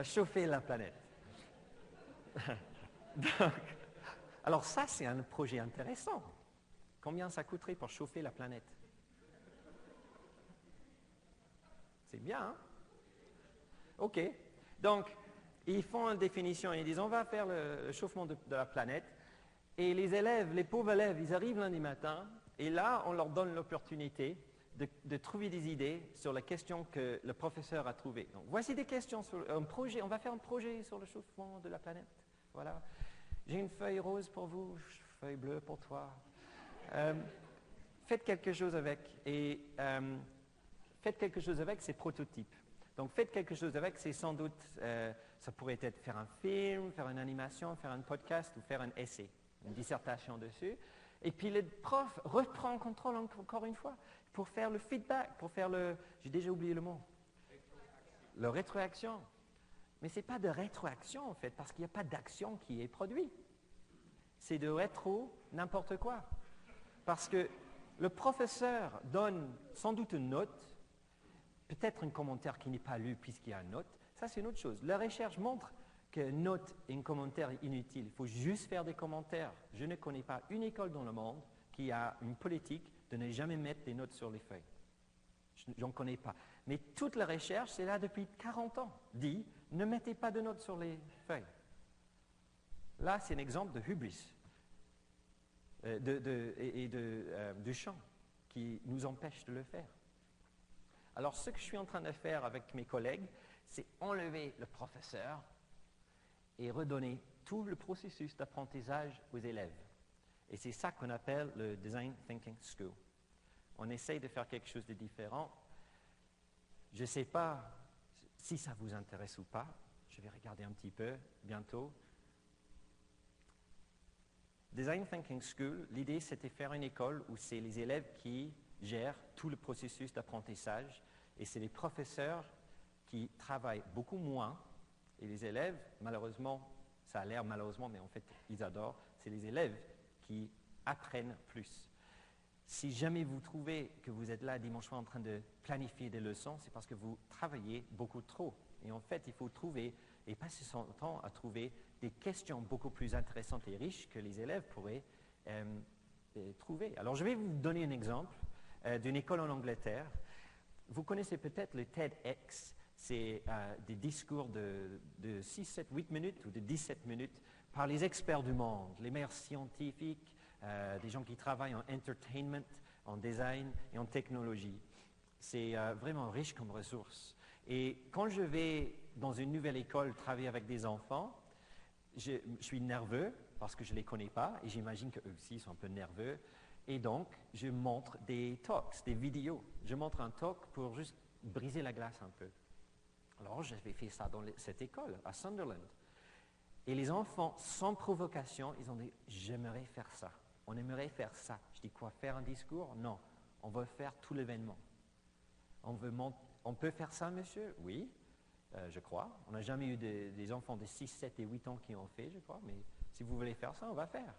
chauffer la planète. Donc, alors ça, c'est un projet intéressant. Combien ça coûterait pour chauffer la planète? C'est bien, hein? OK. Donc, ils font une définition et ils disent, on va faire le chauffement de la planète. Et les élèves, les pauvres élèves, ils arrivent lundi matin, et là, on leur donne l'opportunité de trouver des idées sur la question que le professeur a trouvée. Donc, voici des questions sur un projet. On va faire un projet sur le chauffement de la planète. Voilà. J'ai une feuille rose pour vous, feuille bleue pour toi. Faites quelque chose avec. Et faites quelque chose avec ces prototypes. Donc, faites quelque chose avec, c'est sans doute, ça pourrait être faire un film, faire une animation, faire un podcast ou faire un essai, une dissertation dessus. Et puis le prof reprend contrôle encore une fois pour faire le feedback, pour faire j'ai déjà oublié le mot. La rétroaction. Mais ce n'est pas de rétroaction en fait, parce qu'il n'y a pas d'action qui est produite. C'est de rétro n'importe quoi. Parce que le professeur donne sans doute une note, peut-être un commentaire qui n'est pas lu puisqu'il y a une note. Ça, c'est une autre chose. La recherche montre que note et un commentaire est inutile. Il faut juste faire des commentaires. Je ne connais pas une école dans le monde qui a une politique de ne jamais mettre des notes sur les feuilles. J'en connais pas. Mais toute la recherche, c'est là depuis 40 ans, dit ne mettez pas de notes sur les feuilles. Là, c'est un exemple de hubris du champ qui nous empêche de le faire. Alors, ce que je suis en train de faire avec mes collègues, c'est enlever le professeur et redonner tout le processus d'apprentissage aux élèves. Et c'est ça qu'on appelle le Design Thinking School. On essaye de faire quelque chose de différent. Je ne sais pas si ça vous intéresse ou pas. Je vais regarder un petit peu bientôt. Design Thinking School, l'idée c'était faire une école où c'est les élèves qui gèrent tout le processus d'apprentissage et c'est les professeurs qui travaillent beaucoup moins et les élèves, malheureusement, ça a l'air malheureusement, mais en fait ils adorent, c'est les élèves qui apprennent plus. Si jamais vous trouvez que vous êtes là dimanche soir en train de planifier des leçons, c'est parce que vous travaillez beaucoup trop. Et en fait, il faut trouver, et passer son temps à trouver des questions beaucoup plus intéressantes et riches que les élèves pourraient trouver. Alors, je vais vous donner un exemple d'une école en Angleterre. Vous connaissez peut-être le TEDx. C'est des discours de 6, 7, 8 minutes ou de 17 minutes par les experts du monde, les meilleurs scientifiques, des gens qui travaillent en entertainment, en design et en technologie. C'est vraiment riche comme ressource. Et quand je vais dans une nouvelle école travailler avec des enfants, je suis nerveux parce que je ne les connais pas et j'imagine qu'eux aussi sont un peu nerveux. Et donc, je montre des talks, des vidéos. Je montre un talk pour juste briser la glace un peu. Alors, j'avais fait ça dans cette école, à Sunderland. Et les enfants, sans provocation, ils ont dit « J'aimerais faire ça. On aimerait faire ça. » Je dis « Quoi, faire un discours? Non, on veut faire tout l'événement. On peut faire ça, monsieur? Oui, je crois. On n'a jamais eu des enfants de 6, 7 et 8 ans qui ont fait, je crois. Mais si vous voulez faire ça, on va faire.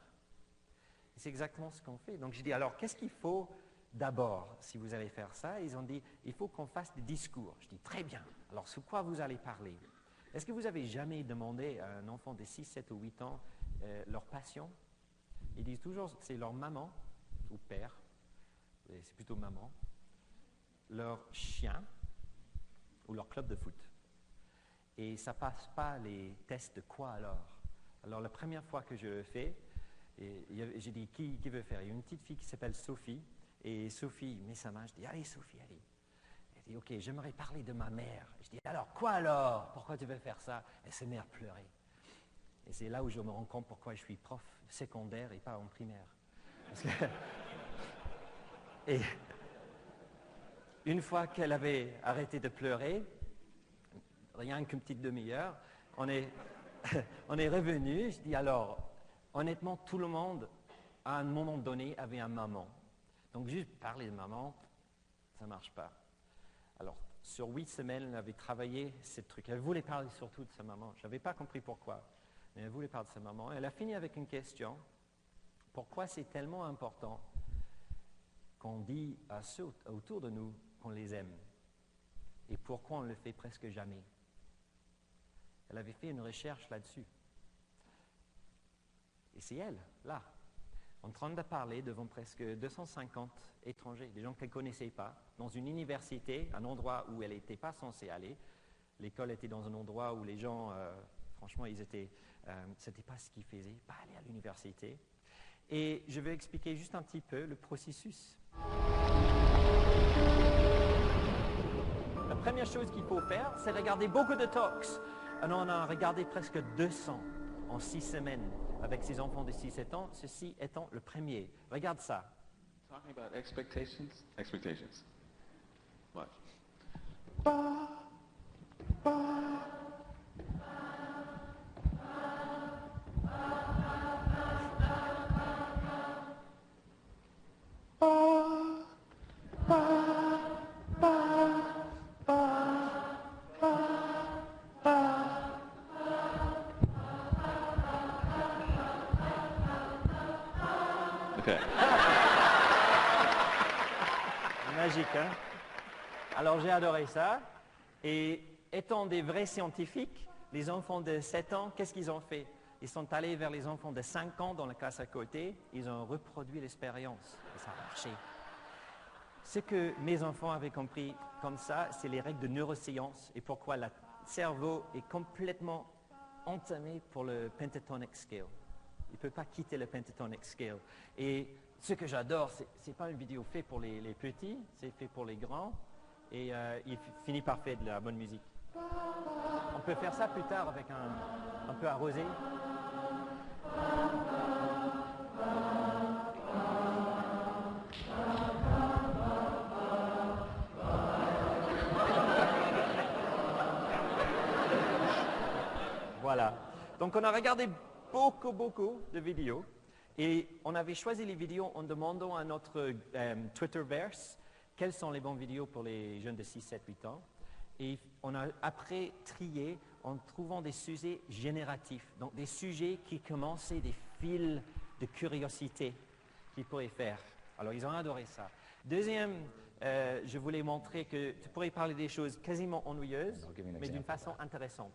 Et c'est exactement ce qu'on fait. Donc, je dis, alors, qu'est-ce qu'il faut d'abord si vous allez faire ça? Ils ont dit, il faut qu'on fasse des discours. Je dis, très bien. Alors, sur quoi vous allez parler? Est-ce que vous avez jamais demandé à un enfant de 6, 7 ou 8 ans leur passion? Ils disent toujours, c'est leur maman ou père, c'est plutôt maman, leur chien ou leur club de foot. Et ça ne passe pas les tests de quoi alors? Alors la première fois que je le fais, j'ai dit qui veut faire? Il y a une petite fille qui s'appelle Sophie, et Sophie met sa main, je dis allez Sophie, allez. Elle dit ok, j'aimerais parler de ma mère. Je dis alors quoi alors? Pourquoi tu veux faire ça? Elle se met à pleurer. Et c'est là où je me rends compte pourquoi je suis prof secondaire et pas en primaire. Parce que et une fois qu'elle avait arrêté de pleurer, rien qu'une petite demi-heure, on est revenu. Je dis alors, honnêtement, tout le monde, à un moment donné, avait un maman. Donc juste parler de maman, ça ne marche pas. Alors, sur 8 semaines, elle avait travaillé ce truc. Elle voulait parler surtout de sa maman. Je n'avais pas compris pourquoi, mais elle voulait parler de sa maman. Elle a fini avec une question. Pourquoi c'est tellement important qu'on dit à ceux autour de nous qu'on les aime? Et pourquoi on ne le fait presque jamais? Elle avait fait une recherche là-dessus. Et c'est elle, là, en train de parler devant presque 250 étrangers, des gens qu'elle ne connaissait pas, dans une université, un endroit où elle n'était pas censée aller. L'école était dans un endroit où les gens, franchement, c'était pas ce qu'ils faisaient, pas aller à l'université. Et je vais expliquer juste un petit peu le processus. La première chose qu'il faut faire, c'est regarder beaucoup de talks. Alors, on a regardé presque 200 en 6 semaines avec ces enfants de 6-7 ans, ceci étant le premier. Regarde ça. Talking about expectations. Expectations. Watch. Okay. Magique, hein? Alors j'ai adoré ça. Et étant des vrais scientifiques, les enfants de 7 ans, qu'est-ce qu'ils ont fait? Ils sont allés vers les enfants de 5 ans dans la classe à côté. Ils ont reproduit l'expérience. Et ça a marché. Ce que mes enfants avaient compris comme ça, c'est les règles de neurosciences et pourquoi le cerveau est complètement entamé pour le pentatonic scale. Il ne peut pas quitter le pentatonic scale. Et ce que j'adore, ce n'est pas une vidéo faite pour les petits, c'est fait pour les grands. Et il finit par faire de la bonne musique. On peut faire ça plus tard avec un peu arrosé. Voilà. Donc on a regardé beaucoup de vidéos et on avait choisi les vidéos en demandant à notre Twitterverse quelles sont les bonnes vidéos pour les jeunes de 6, 7, 8 ans. Et on a après trié en trouvant des sujets génératifs, donc des sujets qui commençaient des fils de curiosité qu'ils pourraient faire. Alors ils ont adoré ça. Deuxième, je voulais montrer que tu pourrais parler des choses quasiment ennuyeuses, mais d'une façon intéressante.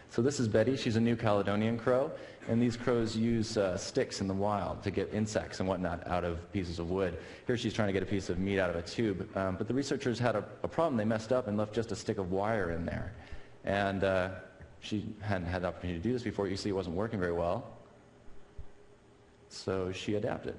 So this is Betty. She's a New Caledonian crow, and these crows use sticks in the wild to get insects and whatnot out of pieces of wood. Here she's trying to get a piece of meat out of a tube, but the researchers had a problem. They messed up and left just a stick of wire in there. And she hadn't had the opportunity to do this before. You see, it wasn't working very well. So she adapted.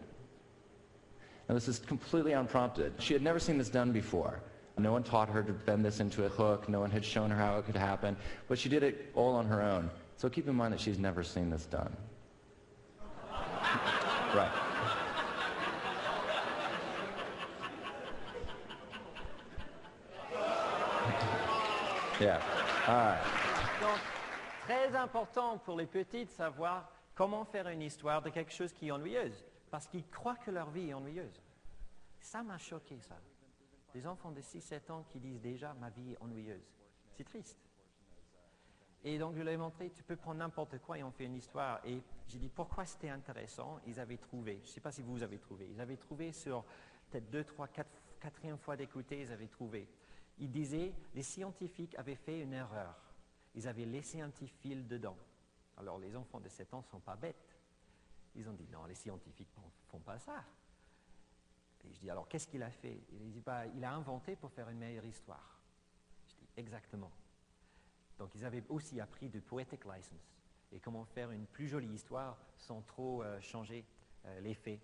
Now this is completely unprompted. She had never seen this done before. No one taught her to bend this into a hook. No one had shown her how it could happen. But she did it all on her own. So keep in mind that she's never seen this done. Right. Yeah. All right. Donc, très important pour les petits de savoir comment faire une histoire de quelque chose qui est ennuyeuse. Parce qu'ils croient que leur vie est ennuyeuse. Ça m'a choqué, ça. Des enfants de 6-7 ans qui disent déjà « ma vie est ennuyeuse ». C'est triste. Et donc, je leur ai montré, tu peux prendre n'importe quoi et on fait une histoire. Et j'ai dit pourquoi c'était intéressant. Ils avaient trouvé, je ne sais pas si vous avez trouvé, ils avaient trouvé sur peut-être 2, 3, 4e fois d'écouter, ils avaient trouvé. Ils disaient, les scientifiques avaient fait une erreur. Ils avaient laissé un petit fil dedans. Alors, les enfants de 7 ans ne sont pas bêtes. Ils ont dit, non, les scientifiques ne font pas ça. Et je dis, alors, qu'est-ce qu'il a fait? Il dit, bah, il a inventé pour faire une meilleure histoire. Je dis, exactement. Donc, ils avaient aussi appris de poetic license et comment faire une plus jolie histoire sans trop changer les faits.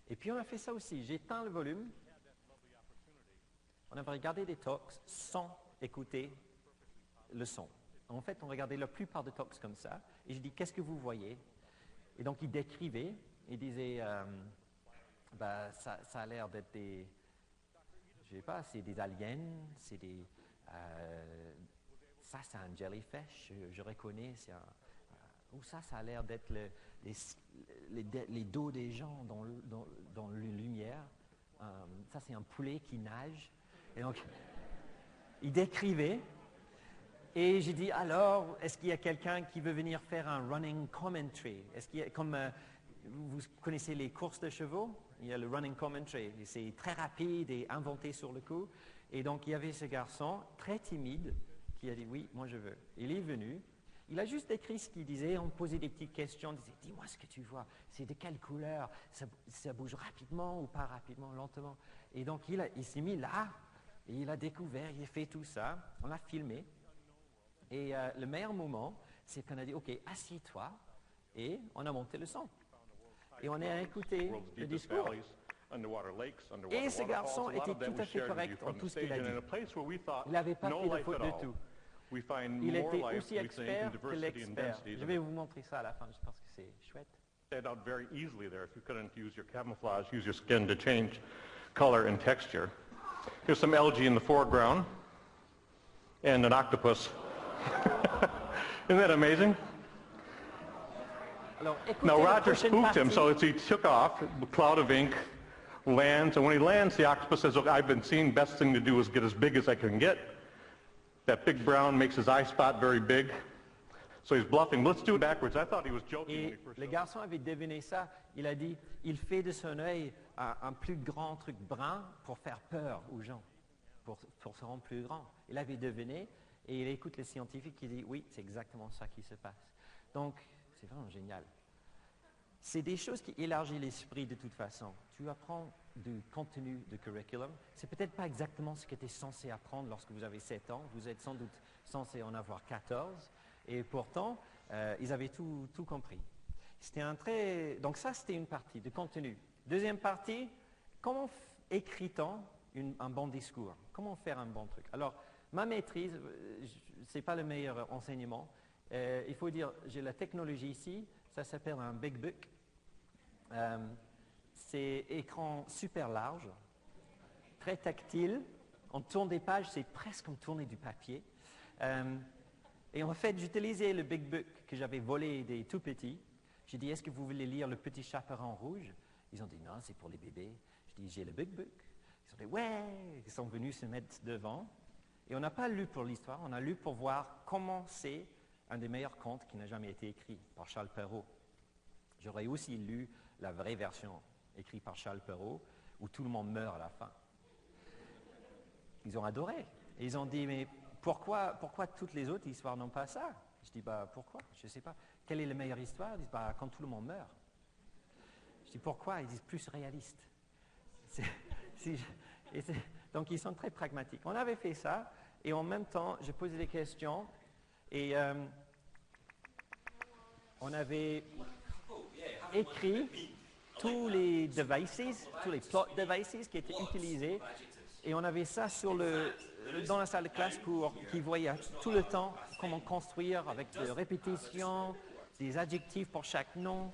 Et puis, on a fait ça aussi. J'ai éteint le volume. On avait regardé des talks sans écouter le son. En fait, on regardait la plupart des talks comme ça. Et je dis, qu'est-ce que vous voyez? Et donc, ils décrivaient. Ils disaient, bah, ça a l'air d'être des... Je ne sais pas, c'est des aliens, c'est des... ça, c'est un jellyfish, je reconnais. Ou ça a l'air d'être les dos des gens dans la lumière. Ça, c'est un poulet qui nage. Et donc, il décrivait. Et j'ai dit, alors, est-ce qu'il y a quelqu'un qui veut venir faire un running commentary? Est-ce qu'il y a, comme vous connaissez les courses de chevaux? Il y a le running commentary. C'est très rapide et inventé sur le coup. Et donc, il y avait ce garçon, très timide, qui a dit, oui, moi je veux. Il est venu. Il a juste écrit ce qu'il disait, on posait des petites questions, on disait, dis-moi ce que tu vois, c'est de quelle couleur, ça bouge rapidement ou pas rapidement, lentement. Et donc, il s'est mis là, et il a découvert, il a fait tout ça, on l'a filmé. Et le meilleur moment, c'est qu'on a dit, OK, assieds-toi, et on a monté le son. Et on a écouté le discours. Et ce garçon était tout à fait correct en tout ce qu'il a dit. Il n'avait pas fait de faute du tout. Il était aussi expert que l'expert. Je vais vous montrer ça à la fin, je pense que c'est chouette. Stand out very easily there if you couldn't use your camouflage, use your skin to change color and texture. Here's some algae in the foreground and an octopus. Isn't that amazing? Alors, écoutez Now la Roger prochaine spooked him, partie. so he took off, a cloud of ink, lands, and when he lands, the octopus says, "Look, I've been seen, best thing to do is get as big as I can get." That big brown makes his eye spot very big. So he's bluffing. Let's do it backwards. I thought he was joking when he Et first le garçon avait deviné ça. Il a dit, il fait de son œil un plus grand truc brun pour faire peur aux gens, pour se rendre plus grand. Il avait deviné et il écoute les scientifiques qui disent, oui, c'est exactement ça qui se passe. Donc, c'est vraiment génial. C'est des choses qui élargissent l'esprit de toute façon. Tu apprends du contenu de curriculum. C'est peut-être pas exactement ce que tu es censé apprendre lorsque vous avez 7 ans. Vous êtes sans doute censé en avoir 14. Et pourtant, ils avaient tout compris. Donc ça, c'était une partie de contenu. Deuxième partie, comment écrit-on un bon discours? Comment faire un bon truc? Alors, ma maîtrise, ce n'est pas le meilleur enseignement. Il faut dire, j'ai la technologie ici, ça s'appelle un Big Book. C'est écran super large, très tactile. On tourne des pages, c'est presque comme tourner du papier. Et en fait, j'utilisais le Big Book que j'avais volé des tout petits. J'ai dit, est-ce que vous voulez lire Le Petit Chaperon Rouge? Ils ont dit, non, c'est pour les bébés. Je dis, j'ai le Big Book. Ils ont dit, ouais! Ils sont venus se mettre devant. Et on n'a pas lu pour l'histoire, on a lu pour voir comment c'est un des meilleurs contes qui n'a jamais été écrit par Charles Perrault. J'aurais aussi lu la vraie version écrite par Charles Perrault, où tout le monde meurt à la fin. Ils ont adoré. Et ils ont dit, mais pourquoi toutes les autres histoires n'ont pas ça? Je dis, bah pourquoi? Je ne sais pas. Quelle est la meilleure histoire? Ils disent, bah quand tout le monde meurt. Je dis, pourquoi? Ils disent, plus réaliste. Donc ils sont très pragmatiques. On avait fait ça, et en même temps, j'ai posé des questions, et on avait écrit tous les devices, tous les plot devices qui étaient utilisés, Et on avait ça dans la salle de classe pour qu'ils voyaient tout le temps comment construire avec des répétitions, des adjectifs pour chaque nom,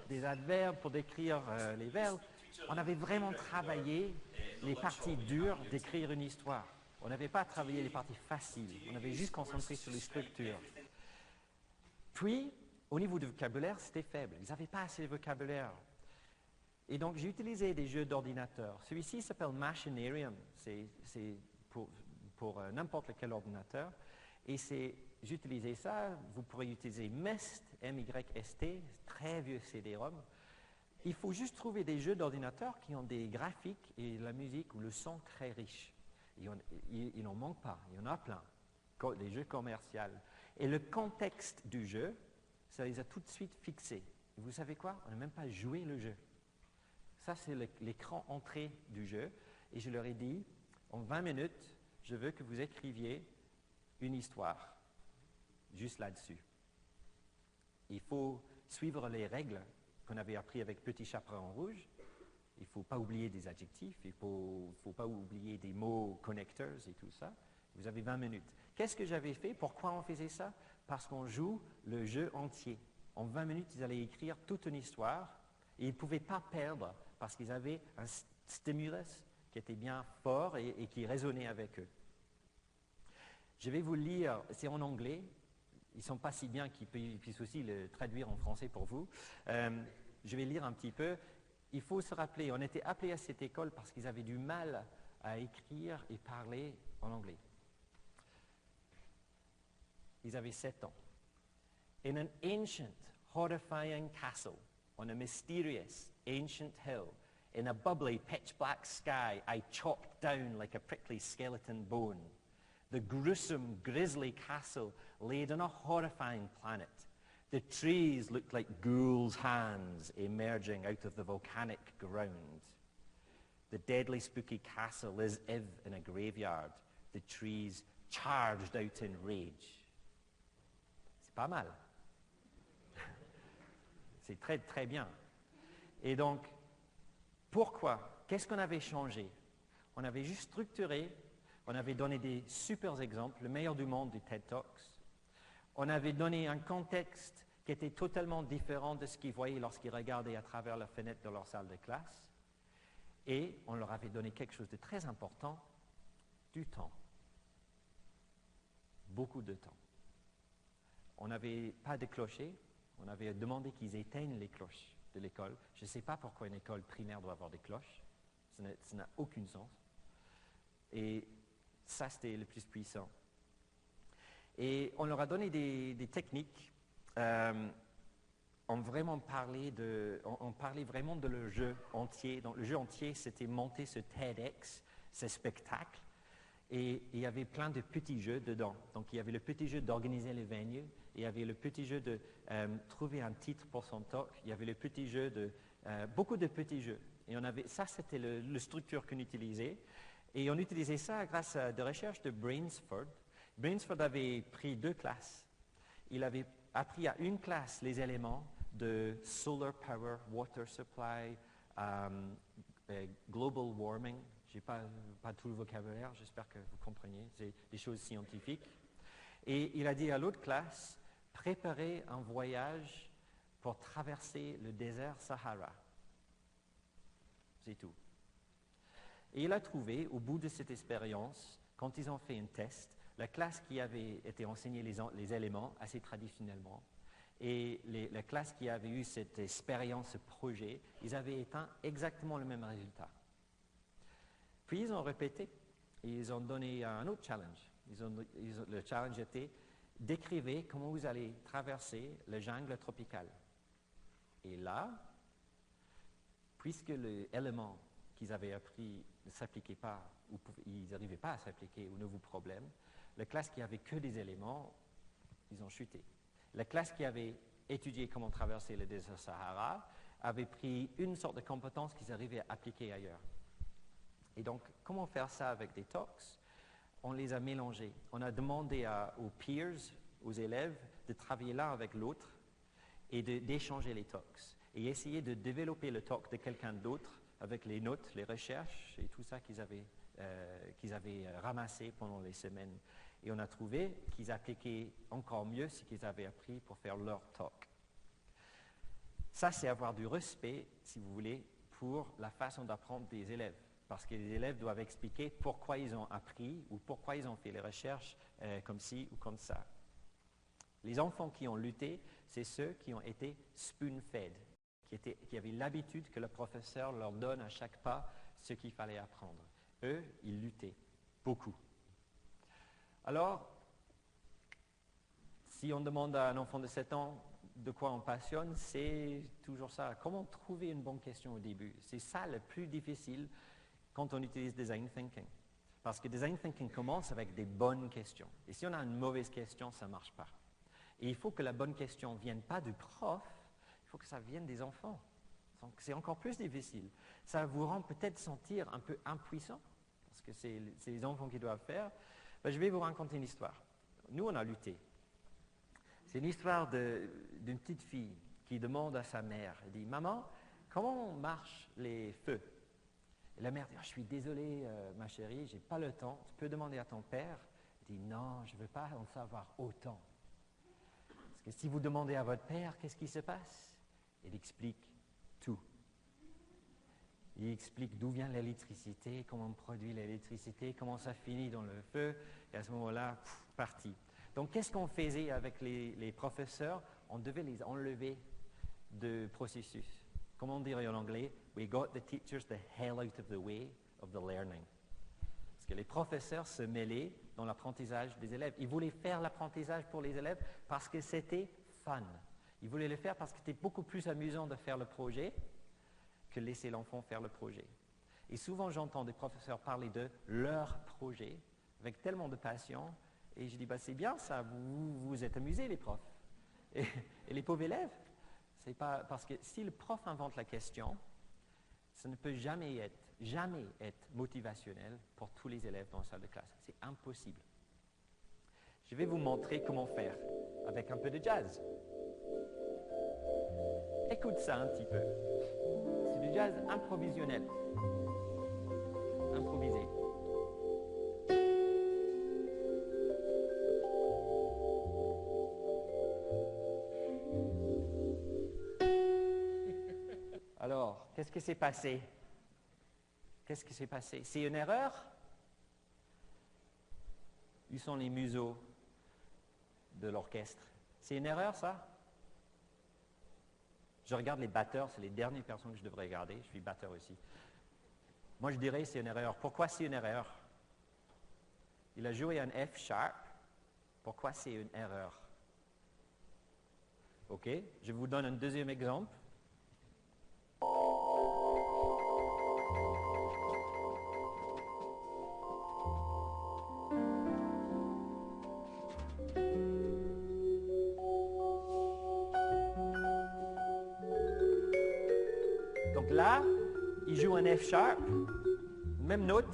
des adverbes pour décrire les verbes. On avait vraiment travaillé les parties dures d'écrire une histoire. On n'avait pas travaillé les parties faciles. On avait juste concentré sur les structures. Puis, au niveau du vocabulaire, c'était faible. Ils n'avaient pas assez de vocabulaire. Et donc, j'ai utilisé des jeux d'ordinateur. Celui-ci s'appelle Machinarium. C'est pour n'importe quel ordinateur. Et j'ai utilisé ça. Vous pourrez utiliser MYST, M-Y-S-T, très vieux CD-ROM. Il faut juste trouver des jeux d'ordinateur qui ont des graphiques et la musique ou le son très riches. Il n'en manque pas. Il y en a plein. Des jeux commerciaux. Et le contexte du jeu, ça les a tout de suite fixés. Et vous savez quoi? On n'a même pas joué le jeu. Ça, c'est l'écran entrée du jeu. Et je leur ai dit, en 20 minutes, je veux que vous écriviez une histoire, juste là-dessus. Il faut suivre les règles qu'on avait apprises avec Petit Chaperon Rouge. Il ne faut pas oublier des adjectifs, il ne faut pas oublier des mots connecteurs et tout ça. Vous avez 20 minutes. Qu'est-ce que j'avais fait? Pourquoi on faisait ça? Parce qu'on joue le jeu entier. En 20 minutes, ils allaient écrire toute une histoire et ils ne pouvaient pas perdre parce qu'ils avaient un stimulus qui était bien fort et qui résonnait avec eux. Je vais vous lire, c'est en anglais. Ils ne sont pas si bien qu'ils puissent aussi le traduire en français pour vous. Je vais lire un petit peu. Il faut se rappeler, on était appelés à cette école parce qu'ils avaient du mal à écrire et parler en anglais. Ils avaient 7 ans. In an ancient, horrifying castle, on a mysterious, ancient hill, in a bubbly, pitch-black sky, I chopped down like a prickly skeleton bone. The gruesome, grisly castle laid on a horrifying planet. The trees looked like ghouls' hands emerging out of the volcanic ground. The deadly, spooky castle is if in a graveyard. The trees charged out in rage. C'est pas mal. C'est très, très bien. Et donc, pourquoi? Qu'est-ce qu'on avait changé? On avait juste structuré, on avait donné des super exemples, le meilleur du monde du TED Talks. On avait donné un contexte qui était totalement différent de ce qu'ils voyaient lorsqu'ils regardaient à travers la fenêtre de leur salle de classe. Et on leur avait donné quelque chose de très important, du temps. Beaucoup de temps. On n'avait pas de clocher, on avait demandé qu'ils éteignent les cloches de l'école. Je ne sais pas pourquoi une école primaire doit avoir des cloches. Ça n'a aucun sens. Et ça, c'était le plus puissant. Et on leur a donné des techniques. On parlait vraiment de le jeu entier. Donc, le jeu entier, c'était monter ce TEDx, ce spectacle. Et il y avait plein de petits jeux dedans. Donc, il y avait le petit jeu d'organiser les venues. Il y avait le petit jeu de trouver un titre pour son talk. Il y avait le petit jeu de... beaucoup de petits jeux. Et ça, c'était la structure qu'on utilisait. Et on utilisait ça grâce à des recherches de Brainsford. Brainsford avait pris 2 classes. Il avait appris à une classe les éléments de solar power, water supply, global warming. Je n'ai pas tout le vocabulaire, j'espère que vous compreniez. C'est des choses scientifiques. Et il a dit à l'autre classe, préparez un voyage pour traverser le désert Sahara. C'est tout. Et il a trouvé, au bout de cette expérience, quand ils ont fait un test, la classe qui avait été enseignée les éléments assez traditionnellement et la classe qui avait eu cette expérience, ce projet, ils avaient atteint exactement le même résultat. Puis ils ont répété et ils ont donné un autre challenge. Le challenge était décrivez comment vous allez traverser le jungle tropical. Et là, puisque l'élément qu'ils avaient appris ne s'appliquait pas, ou ils n'arrivaient pas à s'appliquer aux nouveaux problèmes, la classe qui avait que des éléments, ils ont chuté. La classe qui avait étudié comment traverser le désert Sahara avait pris une sorte de compétence qu'ils arrivaient à appliquer ailleurs. Et donc, comment faire ça avec des talks? On les a mélangés. On a demandé aux peers, aux élèves, de travailler l'un avec l'autre et d'échanger les talks. Et essayer de développer le talk de quelqu'un d'autre avec les notes, les recherches et tout ça qu'ils avaient qu'ils avaient ramassées pendant les semaines. Et on a trouvé qu'ils appliquaient encore mieux ce qu'ils avaient appris pour faire leur talk. Ça, c'est avoir du respect, si vous voulez, pour la façon d'apprendre des élèves. Parce que les élèves doivent expliquer pourquoi ils ont appris ou pourquoi ils ont fait les recherches comme ci ou comme ça. Les enfants qui ont lutté, c'est ceux qui ont été spoon-fed, qui avaient l'habitude que le professeur leur donne à chaque pas ce qu'il fallait apprendre. Eux, ils luttaient beaucoup. Alors, si on demande à un enfant de 7 ans de quoi on passionne, c'est toujours ça. Comment trouver une bonne question au début? C'est ça le plus difficile quand on utilise design thinking. Parce que design thinking commence avec des bonnes questions. Et si on a une mauvaise question, ça ne marche pas. Et il faut que la bonne question ne vienne pas du prof, il faut que ça vienne des enfants. Donc c'est encore plus difficile. Ça vous rend peut-être sentir un peu impuissant, parce que c'est les enfants qui doivent faire. Ben, je vais vous raconter une histoire. Nous, on a lutté. C'est une histoire d'une petite fille qui demande à sa mère, elle dit « Maman, comment marchent les feux ?» Et la mère dit « Je suis désolée, ma chérie, je n'ai pas le temps. Tu peux demander à ton père ?» Elle dit « Non, je ne veux pas en savoir autant. » Parce que si vous demandez à votre père, qu'est-ce qui se passe? Il explique tout. Il explique d'où vient l'électricité, comment on produit l'électricité, comment ça finit dans le feu, et à ce moment-là, parti. Donc, qu'est-ce qu'on faisait avec les professeurs? On devait les enlever du processus. Comment on dirait en anglais? We got the teachers the hell out of the way of the learning. Parce que les professeurs se mêlaient dans l'apprentissage des élèves. Ils voulaient faire l'apprentissage pour les élèves parce que c'était fun. Ils voulaient le faire parce que c'était beaucoup plus amusant de faire le projet que laisser l'enfant faire le projet. Et souvent, j'entends des professeurs parler de leur projet avec tellement de passion. Et je dis, bah, c'est bien ça, vous êtes amusés les profs. Et les pauvres élèves, c'est pas parce que si le prof invente la question, ça ne peut jamais être motivationnel pour tous les élèves dans la salle de classe. C'est impossible. Je vais vous montrer comment faire avec un peu de jazz. Écoute ça un petit peu. C'est du jazz improvisionnel. Improvisé. Alors, qu'est-ce qui s'est passé? Qu'est-ce qui s'est passé? C'est une erreur? Où sont les museaux de l'orchestre? C'est une erreur, ça? Je regarde les batteurs, c'est les dernières personnes que je devrais regarder. Je suis batteur aussi. Moi, je dirais que c'est une erreur. Pourquoi c'est une erreur? Il a joué un F sharp. Pourquoi c'est une erreur? OK, je vous donne un deuxième exemple. Donc là, il joue un F sharp, même note.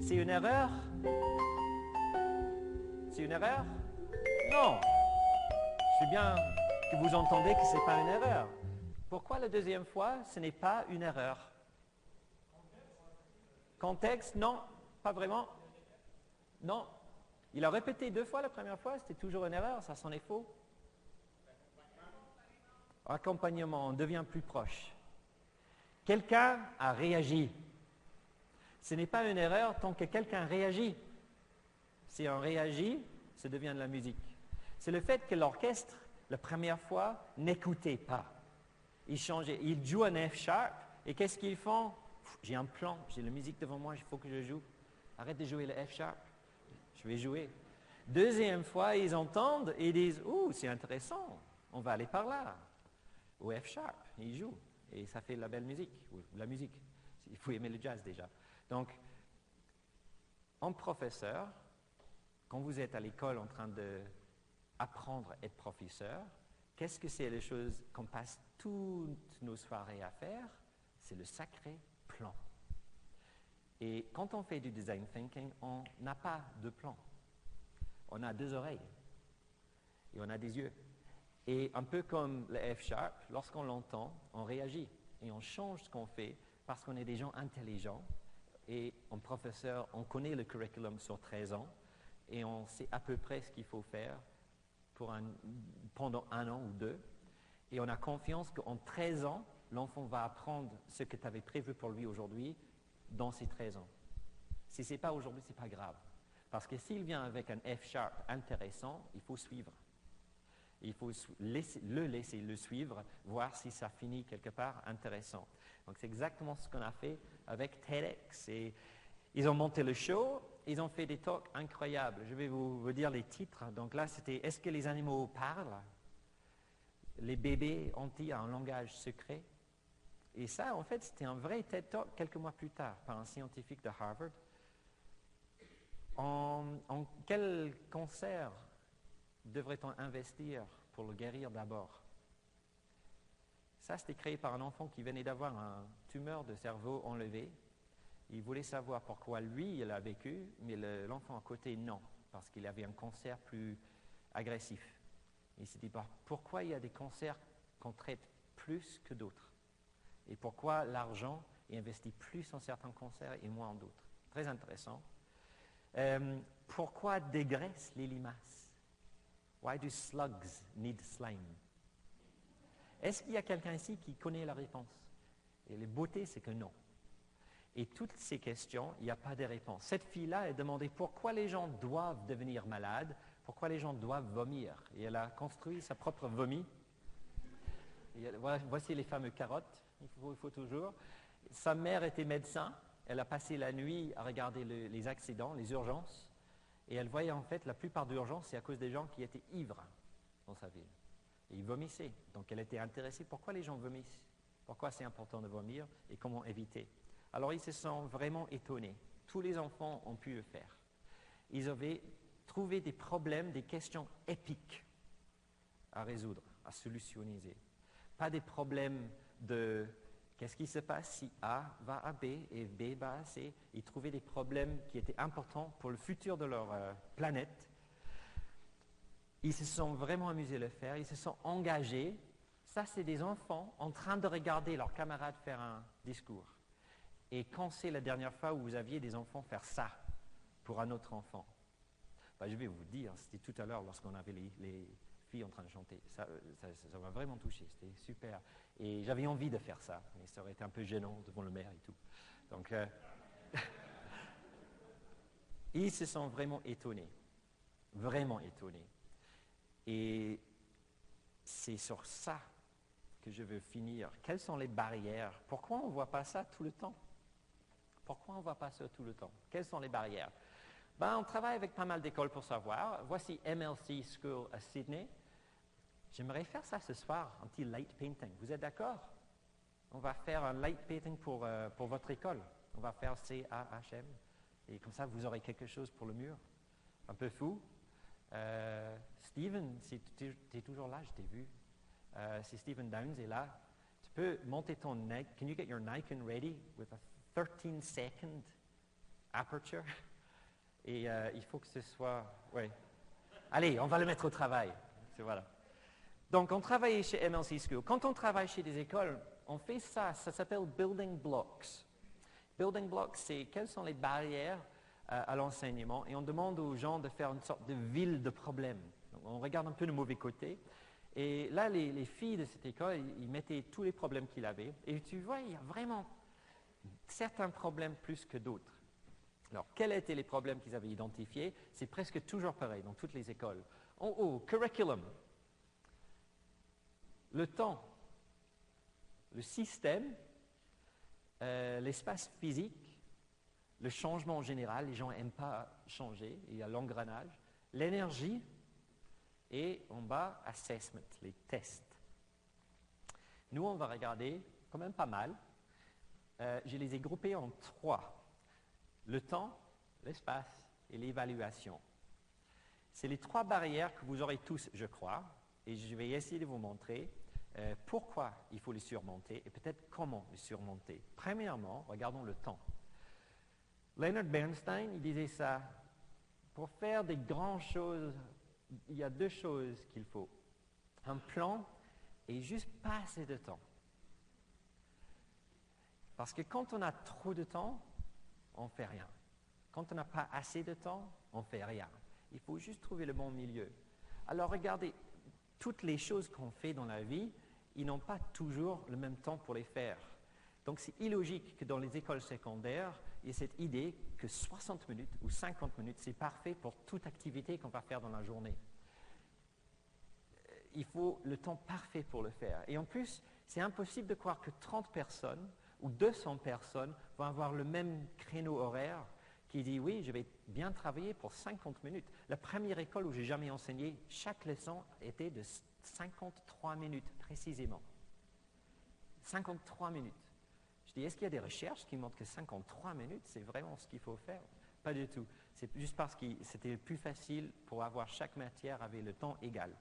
C'est une erreur? C'est une erreur? Non. Je sais bien que vous entendez que ce n'est pas une erreur. Pourquoi la deuxième fois, ce n'est pas une erreur? Contexte? Non, pas vraiment. Non. Il a répété 2 fois la première fois, c'était toujours une erreur, ça s'en est faux. Accompagnement, on devient plus proche. Quelqu'un a réagi. Ce n'est pas une erreur tant que quelqu'un réagit. Si on réagit, ça devient de la musique. C'est le fait que l'orchestre, la première fois, n'écoutait pas. Ils changeaient. Ils jouent un F sharp et qu'est-ce qu'ils font? J'ai un plan, j'ai la musique devant moi, il faut que je joue. Arrête de jouer le F sharp. Je vais jouer. Deuxième fois, ils entendent et ils disent « Oh, c'est intéressant, on va aller par là. » Au F sharp, ils jouent. Et ça fait de la belle musique, ou la musique. Il faut aimer le jazz déjà. Donc, en professeur, quand vous êtes à l'école en train d'apprendre à être professeur, qu'est-ce que c'est les choses qu'on passe toutes nos soirées à faire? C'est le sacré plan. Et quand on fait du design thinking, on n'a pas de plan. On a 2 oreilles et on a des yeux. Et un peu comme le F sharp, lorsqu'on l'entend, on réagit et on change ce qu'on fait parce qu'on est des gens intelligents et en professeur, on connaît le curriculum sur 13 ans et on sait à peu près ce qu'il faut faire pendant 1 an ou 2. Et on a confiance qu'en 13 ans, l'enfant va apprendre ce que tu avais prévu pour lui aujourd'hui dans ces 13 ans. Si ce n'est pas aujourd'hui, ce n'est pas grave. Parce que s'il vient avec un F# intéressant, il faut suivre. Il faut le laisser le suivre, voir si ça finit quelque part intéressant. Donc c'est exactement ce qu'on a fait avec TEDx. Et ils ont monté le show, ils ont fait des talks incroyables. Je vais vous dire les titres. Donc là, c'était « Est-ce que les animaux parlent ?» Les bébés ont-ils un langage secret? Et ça, en fait, c'était un vrai TED Talk quelques mois plus tard par un scientifique de Harvard. En quel cancer devrait-on investir pour le guérir d'abord? Ça, c'était créé par un enfant qui venait d'avoir une tumeur de cerveau enlevée. Il voulait savoir pourquoi lui, il a vécu, mais l'enfant à côté, non, parce qu'il avait un cancer plus agressif. Il s'est dit, pourquoi il y a des cancers qu'on traite plus que d'autres? Et pourquoi l'argent est investi plus en certains cancers et moins en d'autres? Très intéressant. Pourquoi dégraissent les limaces? Why do slugs need slime? Est-ce qu'il y a quelqu'un ici qui connaît la réponse? Et la beauté, c'est que non. Et toutes ces questions, il n'y a pas de réponse. Cette fille-là, elle demandait pourquoi les gens doivent devenir malades, pourquoi les gens doivent vomir. Et elle a construit sa propre vomi. Voici les fameuses carottes, il faut toujours. Sa mère était médecin. Elle a passé la nuit à regarder les accidents, les urgences. Et elle voyait en fait la plupart des urgences, c'est à cause des gens qui étaient ivres dans sa ville. Et ils vomissaient. Donc elle était intéressée. Pourquoi les gens vomissent? Pourquoi c'est important de vomir et comment éviter? Alors ils se sont vraiment étonnés. Tous les enfants ont pu le faire. Ils avaient trouvé des problèmes, des questions épiques à résoudre, à solutioniser. Pas des problèmes de qu'est-ce qui se passe si A va à B et B va à C. Ils trouvaient des problèmes qui étaient importants pour le futur de leur planète. Ils se sont vraiment amusés à le faire, ils se sont engagés. Ça, c'est des enfants en train de regarder leurs camarades faire un discours. Et quand c'est la dernière fois où vous aviez des enfants faire ça pour un autre enfant? Je vais vous dire, c'était tout à l'heure lorsqu'on avait les filles en train de chanter. Ça m'a vraiment touché, c'était super. Et j'avais envie de faire ça, mais ça aurait été un peu gênant devant le maire et tout. Donc, ils se sont vraiment étonnés. Et c'est sur ça que je veux finir. Quelles sont les barrières? Pourquoi on ne voit pas ça tout le temps? Quelles sont les barrières? On travaille avec pas mal d'écoles pour savoir. Voici MLC School à Sydney. J'aimerais faire ça ce soir, un petit light painting. Vous êtes d'accord? On va faire un light painting pour votre école. On va faire CAHM. Et comme ça, vous aurez quelque chose pour le mur. Un peu fou. Stephen, tu es toujours là, je t'ai vu. Si Stephen Downs est là, tu peux monter ton Nikon. Can you get your Nikon ready with a 13-second aperture? Et il faut que ce soit... Ouais. Allez, on va le mettre au travail. Voilà. Donc, on travaille chez MLC School. Quand on travaille chez des écoles, on fait ça. Ça s'appelle building blocks. Building blocks, c'est quelles sont les barrières à l'enseignement. Et on demande aux gens de faire une sorte de ville de problèmes. Donc, on regarde un peu le mauvais côté. Et là, les filles de cette école, ils mettaient tous les problèmes qu'ils avaient. Et tu vois, il y a vraiment certains problèmes plus que d'autres. Alors, quels étaient les problèmes qu'ils avaient identifiés? C'est presque toujours pareil dans toutes les écoles. En haut, curriculum. Le temps, le système, l'espace physique, le changement en général, les gens n'aiment pas changer, il y a l'engrenage, l'énergie et en bas, assessment, les tests. Nous, on va regarder quand même pas mal. Je les ai groupés en 3. Le temps, l'espace et l'évaluation. C'est les 3 barrières que vous aurez tous, je crois, et je vais essayer de vous montrer pourquoi il faut les surmonter et peut-être comment les surmonter. Premièrement, regardons le temps. Leonard Bernstein, il disait ça, pour faire des grandes choses, il y a 2 choses qu'il faut. Un plan et juste pas assez de temps. Parce que quand on a trop de temps, on ne fait rien. Quand on n'a pas assez de temps, on ne fait rien. Il faut juste trouver le bon milieu. Alors regardez, toutes les choses qu'on fait dans la vie, ils n'ont pas toujours le même temps pour les faire. Donc c'est illogique que dans les écoles secondaires, il y ait cette idée que 60 minutes ou 50 minutes, c'est parfait pour toute activité qu'on va faire dans la journée. Il faut le temps parfait pour le faire. Et en plus, c'est impossible de croire que 30 personnes ou 200 personnes vont avoir le même créneau horaire qui dit « oui, je vais bien travailler pour 50 minutes ». La première école où j'ai jamais enseigné, chaque leçon était de 53 minutes précisément. 53 minutes. Je dis, est-ce qu'il y a des recherches qui montrent que 53 minutes, c'est vraiment ce qu'il faut faire? Pas du tout. C'est juste parce que c'était plus facile pour avoir chaque matière avec le temps égal.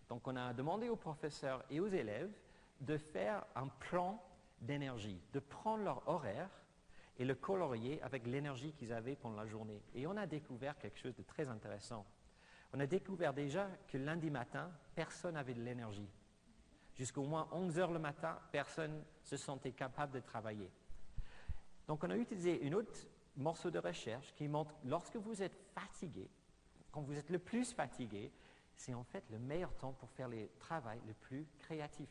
Donc, on a demandé aux professeurs et aux élèves de faire un plan d'énergie, de prendre leur horaire et le colorier avec l'énergie qu'ils avaient pendant la journée. Et on a découvert quelque chose de très intéressant. On a découvert déjà que lundi matin, personne n'avait de l'énergie. Jusqu'au moins 11 heures le matin, personne ne se sentait capable de travailler. Donc, on a utilisé un autre morceau de recherche qui montre que lorsque vous êtes fatigué, quand vous êtes le plus fatigué, c'est en fait le meilleur temps pour faire le travail le plus créatif.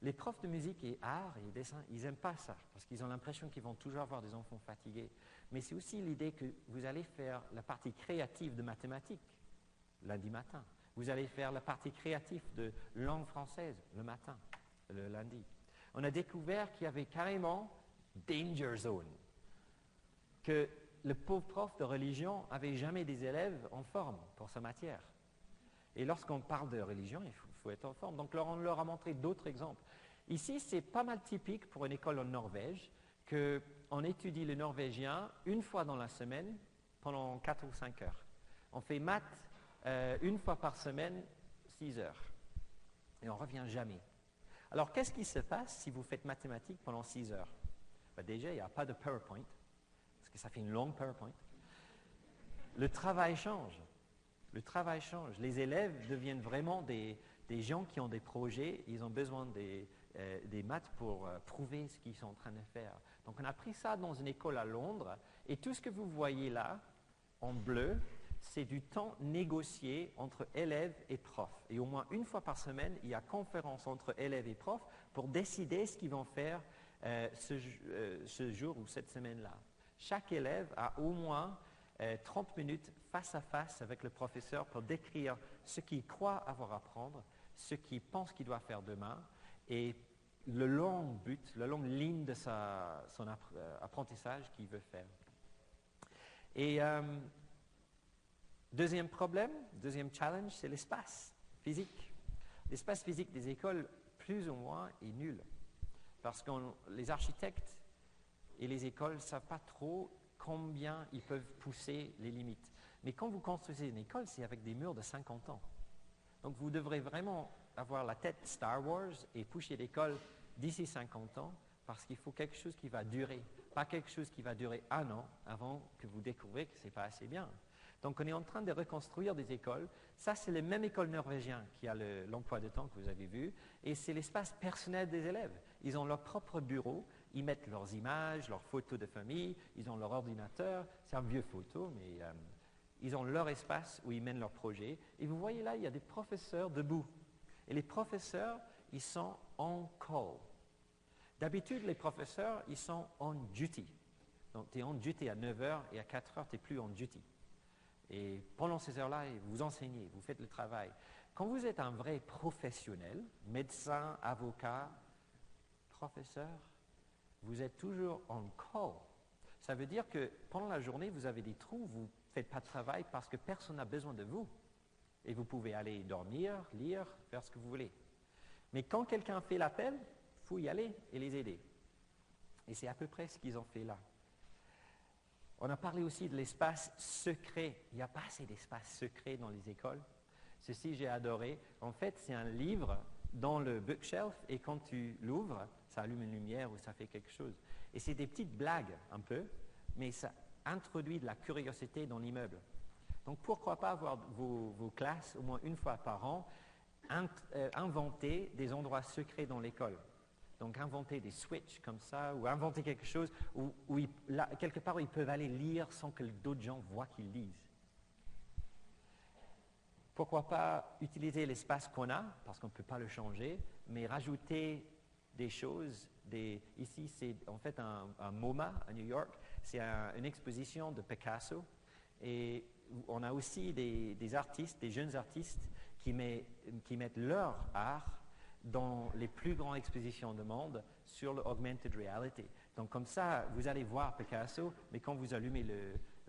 Les profs de musique et art et dessin, ils n'aiment pas ça, parce qu'ils ont l'impression qu'ils vont toujours avoir des enfants fatigués. Mais c'est aussi l'idée que vous allez faire la partie créative de mathématiques lundi matin. Vous allez faire la partie créative de langue française le matin, le lundi. On a découvert qu'il y avait carrément danger zone, que le pauvre prof de religion n'avait jamais des élèves en forme pour sa matière. Et lorsqu'on parle de religion, il faut être en forme. Donc on leur a montré d'autres exemples. Ici, c'est pas mal typique pour une école en Norvège qu'on étudie le norvégien une fois dans la semaine pendant 4 ou 5 heures. On fait maths une fois par semaine, 6 heures. Et on ne revient jamais. Alors, qu'est-ce qui se passe si vous faites mathématiques pendant 6 heures? Déjà, il n'y a pas de PowerPoint, parce que ça fait une longue PowerPoint. Le travail change. Le travail change. Les élèves deviennent vraiment des gens qui ont des projets. Ils ont besoin des maths pour prouver ce qu'ils sont en train de faire. Donc, on a pris ça dans une école à Londres. Et tout ce que vous voyez là, en bleu, c'est du temps négocié entre élèves et profs. Et au moins une fois par semaine, il y a conférence entre élèves et profs pour décider ce qu'ils vont faire ce jour ou cette semaine-là. Chaque élève a au moins 30 minutes face à face avec le professeur pour décrire ce qu'il croit avoir à apprendre, ce qu'il pense qu'il doit faire demain et le long but, la longue ligne de son apprentissage qu'il veut faire. Et deuxième problème, deuxième challenge, c'est l'espace physique. L'espace physique des écoles, plus ou moins, est nul. Parce que les architectes et les écoles ne savent pas trop combien ils peuvent pousser les limites. Mais quand vous construisez une école, c'est avec des murs de 50 ans. Donc vous devrez vraiment avoir la tête Star Wars et pousser l'école d'ici 50 ans parce qu'il faut quelque chose qui va durer. Pas quelque chose qui va durer 1 an avant que vous découvrez que ce n'est pas assez bien. Donc on est en train de reconstruire des écoles. Ça, c'est la même école norvégienne qui a l'emploi de temps que vous avez vu. Et c'est l'espace personnel des élèves. Ils ont leur propre bureau. Ils mettent leurs images, leurs photos de famille. Ils ont leur ordinateur. C'est un vieux photo, mais ils ont leur espace où ils mènent leurs projets. Et vous voyez là, il y a des professeurs debout. Et les professeurs, ils sont on call. D'habitude, les professeurs, ils sont on duty. Donc, tu es on duty à 9 h et à 4 h, tu n'es plus on duty. Et pendant ces heures-là, vous enseignez, vous faites le travail. Quand vous êtes un vrai professionnel, médecin, avocat, professeur, vous êtes toujours on call. Ça veut dire que pendant la journée, vous avez des trous, vous ne faites pas de travail parce que personne n'a besoin de vous. Et vous pouvez aller dormir, lire, faire ce que vous voulez. Mais quand quelqu'un fait l'appel, il faut y aller et les aider. Et c'est à peu près ce qu'ils ont fait là. On a parlé aussi de l'espace secret. Il n'y a pas assez d'espace secret dans les écoles. Ceci, j'ai adoré. En fait, c'est un livre dans le bookshelf et quand tu l'ouvres, ça allume une lumière ou ça fait quelque chose. Et c'est des petites blagues un peu, mais ça introduit de la curiosité dans l'immeuble. Donc pourquoi pas avoir vos classes au moins une fois par an, inventer des endroits secrets dans l'école. Donc inventer des switches comme ça, ou inventer quelque chose où quelque part où ils peuvent aller lire sans que d'autres gens voient qu'ils lisent. Pourquoi pas utiliser l'espace qu'on a, parce qu'on ne peut pas le changer, mais rajouter des choses. Ici, c'est en fait un MoMA à New York. C'est une exposition de Picasso. Et on a aussi des artistes, des jeunes artistes, qui mettent leur art dans les plus grandes expositions du monde sur l'augmented reality. Donc comme ça, vous allez voir Picasso, mais quand vous allumez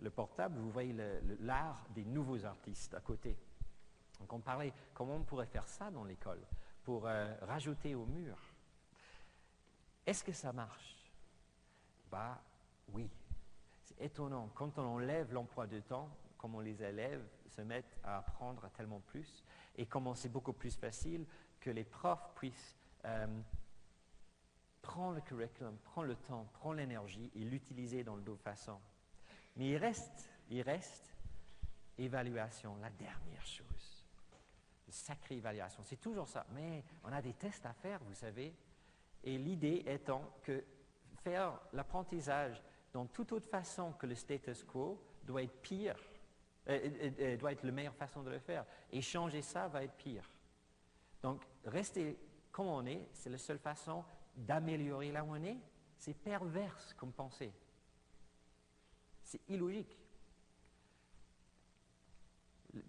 le portable, vous voyez l'art des nouveaux artistes à côté. Donc on parlait comment on pourrait faire ça dans l'école pour rajouter au mur. Est-ce que ça marche? Bah oui. C'est étonnant. Quand on enlève l'emploi de temps, comment les élèves se mettent à apprendre tellement plus et comment c'est beaucoup plus facile que les profs puissent prendre le curriculum, prendre le temps, prendre l'énergie et l'utiliser dans d'autres façons. Mais il reste évaluation, la dernière chose. Une sacrée évaluation, c'est toujours ça. Mais on a des tests à faire, vous savez. Et l'idée étant que faire l'apprentissage dans toute autre façon que le status quo doit être pire, doit être la meilleure façon de le faire. Et changer ça va être pire. Donc, rester comme on est, c'est la seule façon d'améliorer là où on est. C'est perverse comme pensée. C'est illogique.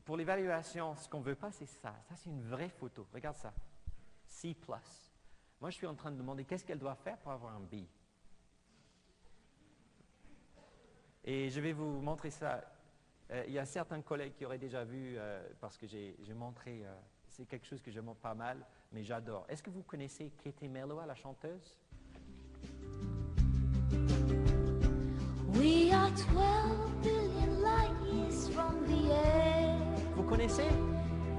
Pour l'évaluation, ce qu'on ne veut pas, c'est ça. Ça, c'est une vraie photo. Regarde ça. C+. Moi, je suis en train de demander qu'est-ce qu'elle doit faire pour avoir un B. Et je vais vous montrer ça. Il y a certains collègues qui auraient déjà vu, parce que j'ai montré, c'est quelque chose que je montre pas mal, mais j'adore. Est-ce que vous connaissez Katie Melua, la chanteuse? We are 12 billion light years from the edge. Vous connaissez?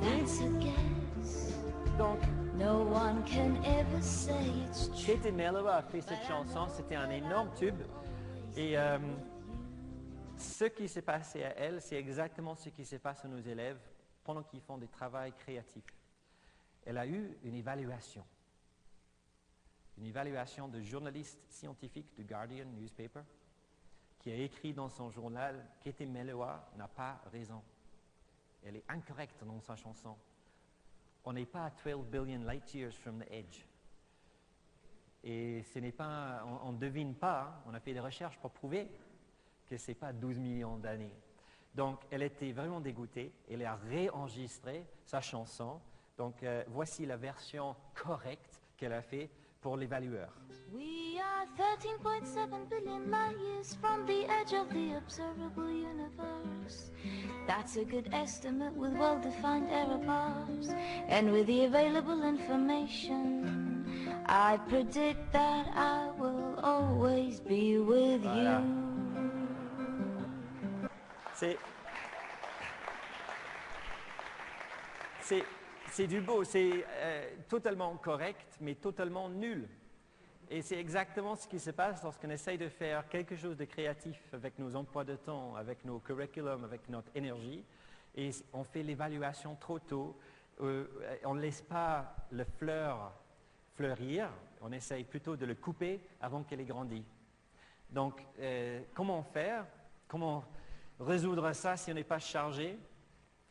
That's a guess. Donc, no one can ever say it's true. Katie Melua a fait cette chanson, c'était un énorme tube. Et ce qui s'est passé à elle, c'est exactement ce qui se passe à nos élèves pendant qu'ils font des travaux créatifs. Elle a eu une évaluation de journaliste scientifique du Guardian newspaper, qui a écrit dans son journal « Katie Melua n'a pas raison. Elle est incorrecte dans sa chanson. On n'est pas à 12 billion light years from the edge. » Et ce n'est pas, on ne devine pas, hein, on a fait des recherches pour prouver que ce n'est pas 12 millions d'années. Donc, elle était vraiment dégoûtée. Elle a réenregistré sa chanson. Donc, voici la version correcte qu'elle a fait pour l'évalueur. We are 13.7 billion light years from the edge of the observable universe. That's a good estimate with well-defined error bars. And with the available information, I predict that I will always be with Voilà. you. C'est du beau, c'est totalement correct, mais totalement nul. Et c'est exactement ce qui se passe lorsqu'on essaye de faire quelque chose de créatif avec nos emplois de temps, avec nos curriculums, avec notre énergie, et on fait l'évaluation trop tôt, on ne laisse pas le fleur fleurir, on essaye plutôt de le couper avant qu'elle ait grandi. Donc, comment faire? Comment résoudre ça si on n'est pas chargé?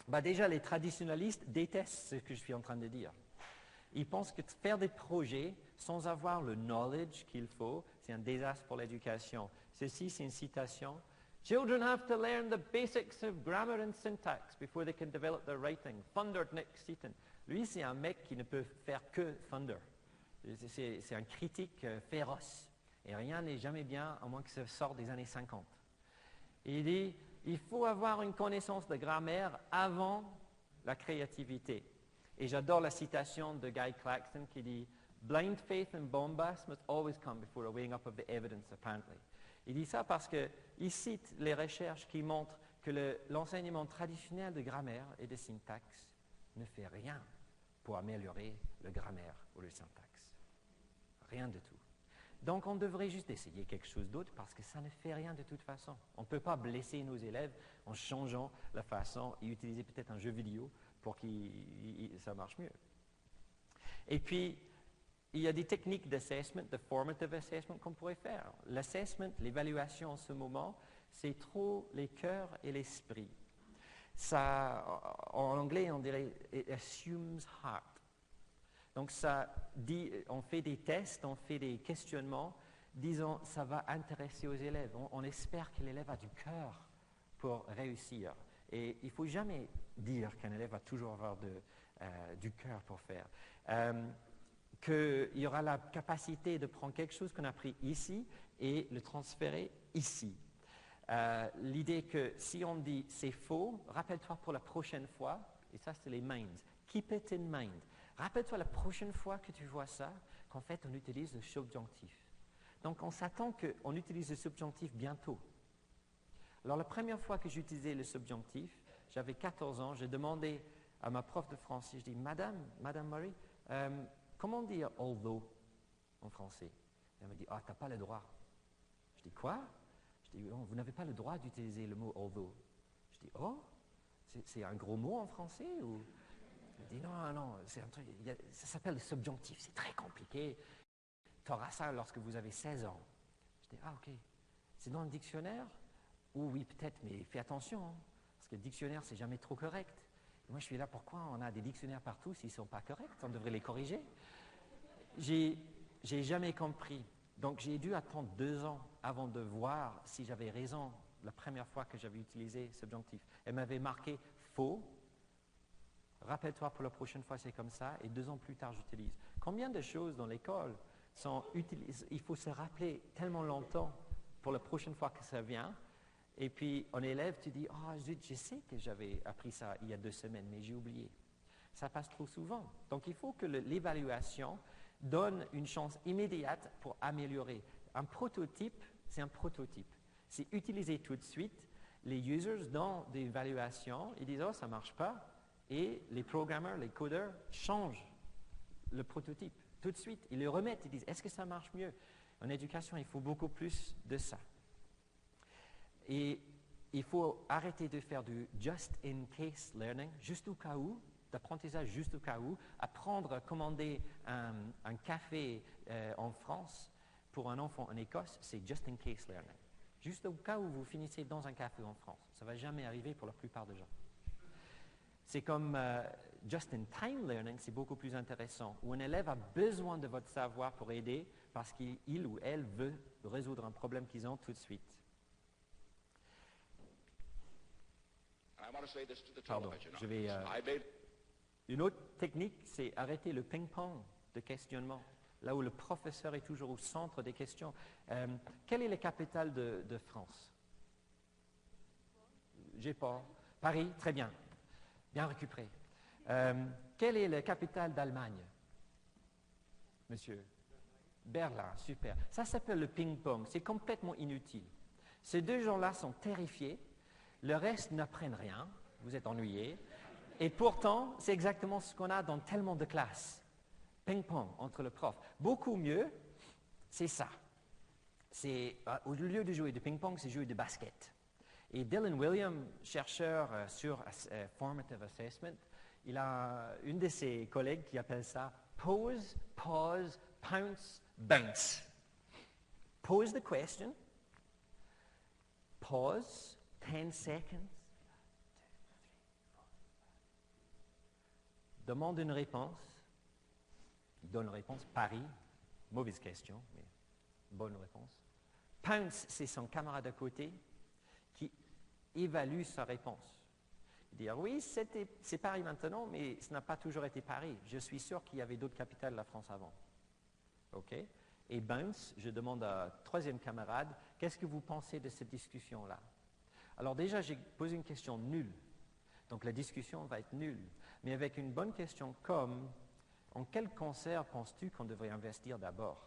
Bah déjà, les traditionnalistes détestent ce que je suis en train de dire. Ils pensent que faire des projets sans avoir le knowledge qu'il faut, c'est un désastre pour l'éducation. Ceci, c'est une citation. Children have to learn the basics of grammar and syntax before they can develop their writing. Thunder, Nick Seaton. Lui, c'est un mec qui ne peut faire que Thunder. C'est un critique féroce. Et rien n'est jamais bien, à moins que ça sorte des années 50. Et il dit, il faut avoir une connaissance de grammaire avant la créativité. Et j'adore la citation de Guy Claxton qui dit « Blind faith and bombast must always come before a weighing up of the evidence, apparently ». Il dit ça parce qu'il cite les recherches qui montrent que l'enseignement traditionnel de grammaire et de syntaxe ne fait rien pour améliorer le grammaire ou le syntaxe. Rien du tout. Donc, on devrait juste essayer quelque chose d'autre parce que ça ne fait rien de toute façon. On ne peut pas blesser nos élèves en changeant la façon et utiliser peut-être un jeu vidéo pour que ça marche mieux. Et puis, il y a des techniques d'assessment, de formative assessment qu'on pourrait faire. L'assessment, l'évaluation en ce moment, c'est trop les cœurs et l'esprit. Ça, en anglais, on dirait « it assumes heart ». Donc ça dit, on fait des tests, on fait des questionnements, disons, ça va intéresser aux élèves. On espère que l'élève a du cœur pour réussir. Et il ne faut jamais dire qu'un élève va toujours avoir du cœur pour faire. Qu'il y aura la capacité de prendre quelque chose qu'on a appris ici et le transférer ici. L'idée que si on dit c'est faux, rappelle-toi pour la prochaine fois, et ça c'est les minds, keep it in mind. Rappelle-toi la prochaine fois que tu vois ça, qu'en fait on utilise le subjonctif. Donc on s'attend qu'on utilise le subjonctif bientôt. Alors la première fois que j'utilisais le subjonctif, j'avais 14 ans, j'ai demandé à ma prof de français, je dis Madame Marie, comment dire although en français? Elle me dit, ah, tu n'as pas le droit. Je dis, quoi? Je dis, oh, vous n'avez pas le droit d'utiliser le mot although. Je dis, oh, c'est un gros mot en français ou... Elle dit, non, c'est un truc, ça s'appelle le subjonctif, c'est très compliqué. Tu auras ça lorsque vous avez 16 ans. Je dis, ah, ok. C'est dans le dictionnaire? Oh, oui, peut-être, mais fais attention, hein, parce que le dictionnaire, c'est jamais trop correct. Et moi, je suis là, pourquoi on a des dictionnaires partout s'ils ne sont pas corrects? On devrait les corriger. J'ai jamais compris. Donc, j'ai dû attendre 2 ans avant de voir si j'avais raison la première fois que j'avais utilisé subjonctif. Elle m'avait marqué faux. Rappelle-toi pour la prochaine fois, c'est comme ça. Et 2 ans plus tard, j'utilise. Combien de choses dans l'école sont utilisées? Il faut se rappeler tellement longtemps pour la prochaine fois que ça vient. Et puis, en élève, tu dis, oh, zut, je sais que j'avais appris ça il y a 2 semaines, mais j'ai oublié. Ça passe trop souvent. Donc, il faut que l'évaluation donne une chance immédiate pour améliorer. Un prototype, c'est un prototype. C'est utilisé tout de suite. Les users, dans des évaluations, ils disent, oh, ça ne marche pas. Et les programmeurs, les codeurs, changent le prototype tout de suite. Ils le remettent, ils disent, est-ce que ça marche mieux? En éducation, il faut beaucoup plus de ça. Et il faut arrêter de faire du just-in-case learning, juste au cas où, d'apprentissage juste au cas où. Apprendre à commander un café en France pour un enfant en Écosse, c'est just-in-case learning. Juste au cas où vous finissez dans un café en France. Ça ne va jamais arriver pour la plupart des gens. C'est comme just-in-time learning, c'est beaucoup plus intéressant, où un élève a besoin de votre savoir pour aider parce qu'il ou elle veut résoudre un problème qu'ils ont tout de suite. Pardon, je vais... Une autre technique, c'est arrêter le ping-pong de questionnement, là où le professeur est toujours au centre des questions. Quelle est la capitale de France? J'ai pas. Paris, très bien. Bien récupéré. Quelle est la capitale d'Allemagne? Monsieur? Berlin, super. Ça s'appelle le ping-pong. C'est complètement inutile. Ces 2 gens-là sont terrifiés. Le reste n'apprennent rien. Vous êtes ennuyés. Et pourtant, c'est exactement ce qu'on a dans tellement de classes. Ping-pong entre le prof. Beaucoup mieux, c'est ça. Au lieu de jouer de ping-pong, c'est jouer de basket. Et Dylan Williams, chercheur sur Formative Assessment, il a une de ses collègues qui appelle ça pose, pause, pounce, bounce. Pose the question, pause, 10 seconds, demande une réponse, il donne une réponse, Paris, mauvaise question, mais bonne réponse. Pounce, c'est son camarade à côté qui évalue sa réponse. Il dit, oui, c'est Paris maintenant, mais ce n'a pas toujours été Paris. Je suis sûr qu'il y avait d'autres capitales de la France avant. OK? Et bounce, je demande à 3e camarade, qu'est-ce que vous pensez de cette discussion-là? Alors déjà, j'ai posé une question nulle. Donc la discussion va être nulle. Mais avec une bonne question comme, en quel cancer penses-tu qu'on devrait investir d'abord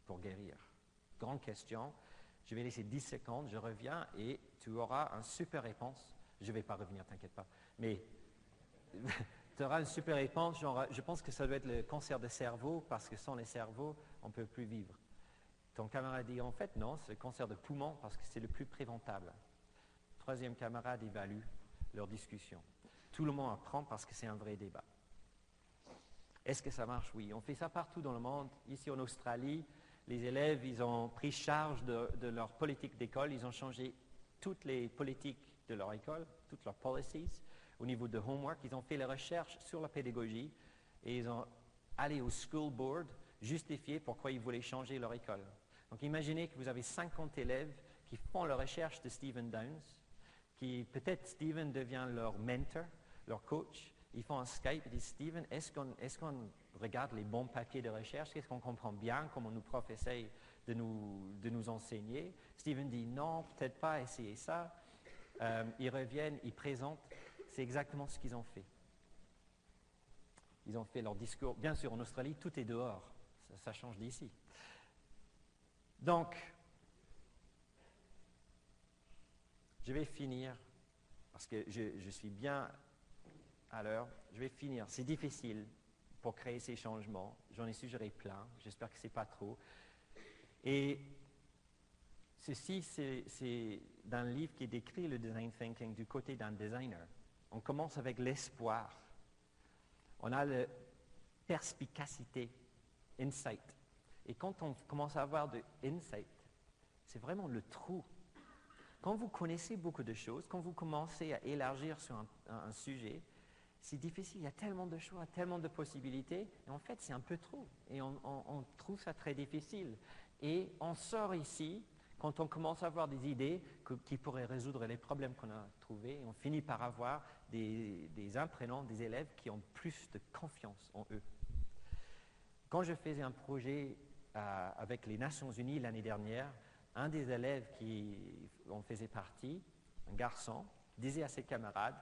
pour guérir? Grande question. Je vais laisser 10 secondes, je reviens et tu auras une super réponse. Je ne vais pas revenir, t'inquiète pas. Mais tu auras une super réponse, genre, je pense que ça doit être le cancer de cerveau parce que sans les cerveaux, on ne peut plus vivre. Ton camarade dit en fait non, c'est le cancer de poumon parce que c'est le plus préventable. 3e camarade évalue leur discussion. Tout le monde apprend parce que c'est un vrai débat. Est-ce que ça marche? Oui. On fait ça partout dans le monde. Ici en Australie, les élèves, ils ont pris charge de leur politique d'école. Ils ont changé toutes les politiques de leur école, toutes leurs policies. Au niveau de homework, ils ont fait les recherches sur la pédagogie et ils ont allé au school board justifier pourquoi ils voulaient changer leur école. Donc imaginez que vous avez 50 élèves qui font la recherche de Stephen Downes, qui peut-être Stephen devient leur mentor, leur coach. Ils font un Skype et disent, Stephen, est-ce qu'on regarde les bons papiers de recherche? Est-ce qu'on comprend bien comment nos profs essayent de nous enseigner? Stephen dit, non, peut-être pas, essayez ça. Ils reviennent, ils présentent. C'est exactement ce qu'ils ont fait. Ils ont fait leur discours. Bien sûr, en Australie, tout est dehors. Ça change d'ici. Donc, je vais finir, parce que je suis bien à l'heure. Je vais finir. C'est difficile pour créer ces changements. J'en ai suggéré plein. J'espère que ce n'est pas trop. Et ceci, c'est dans le livre qui décrit le design thinking du côté d'un designer. On commence avec l'espoir. On a la perspicacité, insight. Et quand on commence à avoir de insight, c'est vraiment le trou. Quand vous connaissez beaucoup de choses, quand vous commencez à élargir sur un sujet, c'est difficile, il y a tellement de choix, tellement de possibilités, et en fait, c'est un peu trop. Et on trouve ça très difficile. Et on sort ici, quand on commence à avoir des idées qui pourraient résoudre les problèmes qu'on a trouvés, et on finit par avoir des apprenants, des élèves qui ont plus de confiance en eux. Quand je faisais un projet avec les Nations Unies l'année dernière, un des élèves qui en faisait partie, un garçon, disait à ses camarades,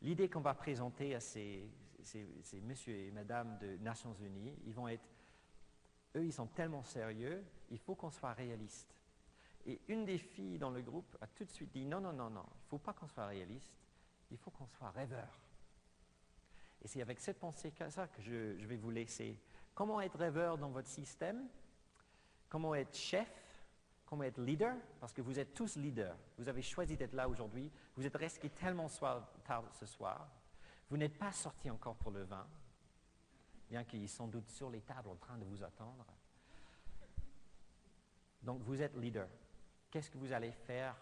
l'idée qu'on va présenter à ces messieurs et madame de Nations Unies, eux, ils sont tellement sérieux, il faut qu'on soit réaliste. Et une des filles dans le groupe a tout de suite dit, non, il ne faut pas qu'on soit réaliste, il faut qu'on soit rêveur. Et c'est avec cette pensée que je vais vous laisser. Comment être rêveur dans votre système? Comment être chef? Comment être leader? Parce que vous êtes tous leaders. Vous avez choisi d'être là aujourd'hui. Vous êtes restés tellement tard ce soir. Vous n'êtes pas sortis encore pour le vin, bien qu'il est sans doute sur les tables en train de vous attendre. Donc vous êtes leader. Qu'est-ce que vous allez faire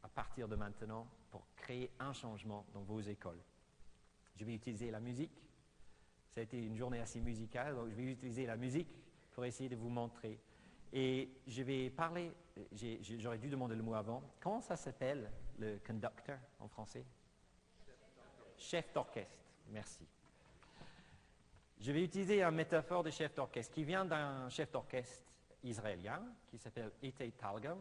à partir de maintenant pour créer un changement dans vos écoles? Je vais utiliser la musique. Ça a été une journée assez musicale, donc je vais utiliser la musique pour essayer de vous montrer. Et je vais parler, j'aurais dû demander le mot avant. Comment ça s'appelle, le conductor en français? Chef d'orchestre, merci. Je vais utiliser une métaphore de chef d'orchestre qui vient d'un chef d'orchestre israélien qui s'appelle Itay Talgam.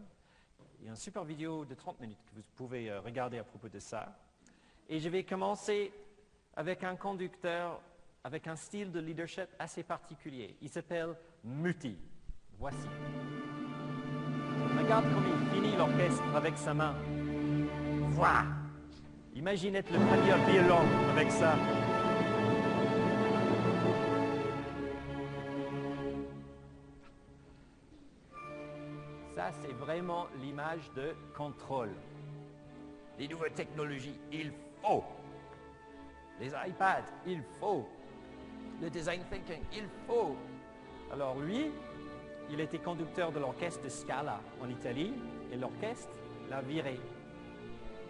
Il y a une super vidéo de 30 minutes que vous pouvez regarder à propos de ça. Et je vais commencer avec un conducteur avec un style de leadership assez particulier. Il s'appelle Muti. Voici. Regarde comme il finit l'orchestre avec sa main. Voilà. Imaginez le premier violon avec ça. Ça, c'est vraiment l'image de contrôle. Les nouvelles technologies, il faut. Les iPads, il faut. Le design thinking, il faut. Alors lui, il était conducteur de l'orchestre Scala en Italie et l'orchestre l'a viré.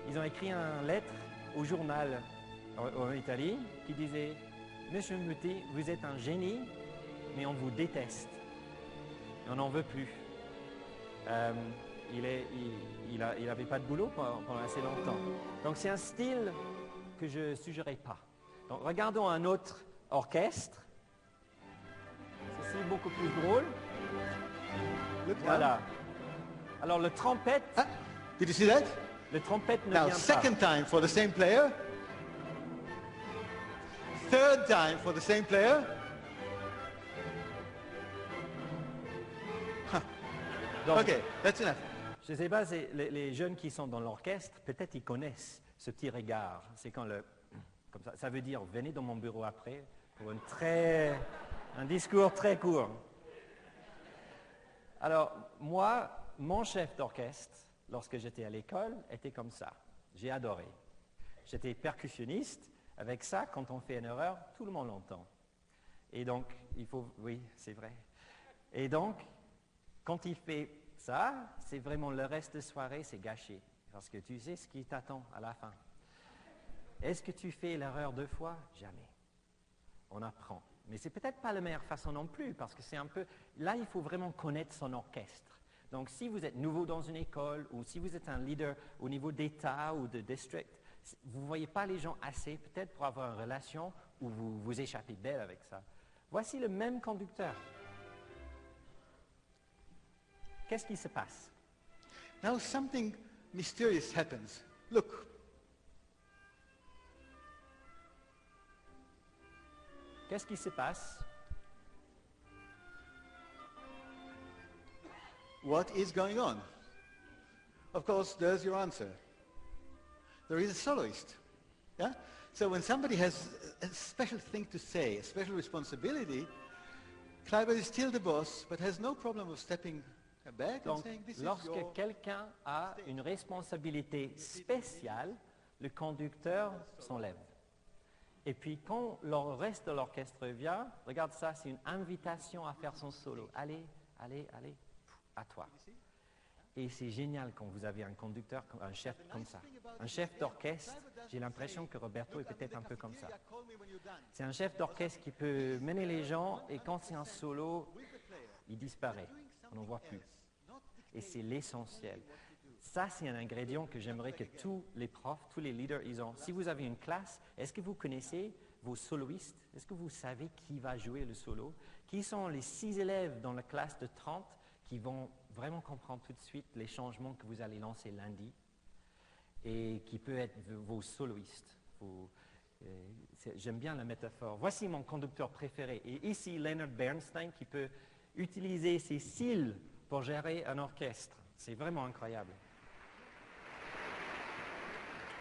Ils ont écrit une lettre au journal en Italie qui disait « Monsieur Muti, vous êtes un génie, mais on vous déteste. Et on n'en veut plus. » Il n'avait pas de boulot pendant assez longtemps. Donc c'est un style que je ne suggérerais pas. Donc regardons un autre orchestre. Ceci est beaucoup plus drôle. Voilà. Alors le trompette. Did you see that? Le trompette ne Now, vient second pas. time for the same player. Third time for the same player. Donc, Okay, that's enough. je ne sais pas, les jeunes qui sont dans l'orchestre, peut-être ils connaissent ce petit regard. C'est quand comme ça veut dire venez dans mon bureau après pour un discours très court. Alors moi, mon chef d'orchestre, lorsque j'étais à l'école, était comme ça. J'ai adoré. J'étais percussionniste. Avec ça, quand on fait une erreur, tout le monde l'entend. Et donc, il faut... Oui, c'est vrai. Et donc, quand il fait ça, c'est vraiment le reste de soirée, c'est gâché. Parce que tu sais ce qui t'attend à la fin. Est-ce que tu fais l'erreur 2 fois? Jamais. On apprend. Mais c'est peut-être pas la meilleure façon non plus, parce que c'est un peu... Là, il faut vraiment connaître son orchestre. Donc, si vous êtes nouveau dans une école, ou si vous êtes un leader au niveau d'État ou de district, vous ne voyez pas les gens assez, peut-être pour avoir une relation où vous vous échappez belle avec ça. Voici le même conducteur. Qu'est-ce qui se passe? Now something mysterious happens. Look. Qu'est-ce qui se passe? What is going on? Of course, there's your answer. There is a soloist. Yeah? So when somebody has a special thing to say, a special responsibility, Kleiber is still the boss, but has no problem of stepping back and Donc, saying, this is lorsque your... quelqu'un a une responsabilité spéciale, le conducteur s'enlève. Et puis quand le reste de l'orchestre vient, regarde ça, c'est une invitation à faire son solo. Allez, allez, allez, à toi. Et c'est génial quand vous avez un conducteur, un chef comme ça. Un chef d'orchestre, j'ai l'impression que Roberto est peut-être un peu comme ça. C'est un chef d'orchestre qui peut mener les gens et quand c'est un solo, il disparaît. On n'en voit plus. Et c'est l'essentiel. Ça, c'est un ingrédient que j'aimerais que tous les profs, tous les leaders, ils ont. Si vous avez une classe, est-ce que vous connaissez vos soloistes? Est-ce que vous savez qui va jouer le solo? Qui sont les 6 élèves dans la classe de 30 qui vont vraiment comprendre tout de suite les changements que vous allez lancer lundi et qui peut être vos soloistes? J'aime bien la métaphore. Voici mon conducteur préféré. Et ici, Leonard Bernstein qui peut utiliser ses cils pour gérer un orchestre. C'est vraiment incroyable.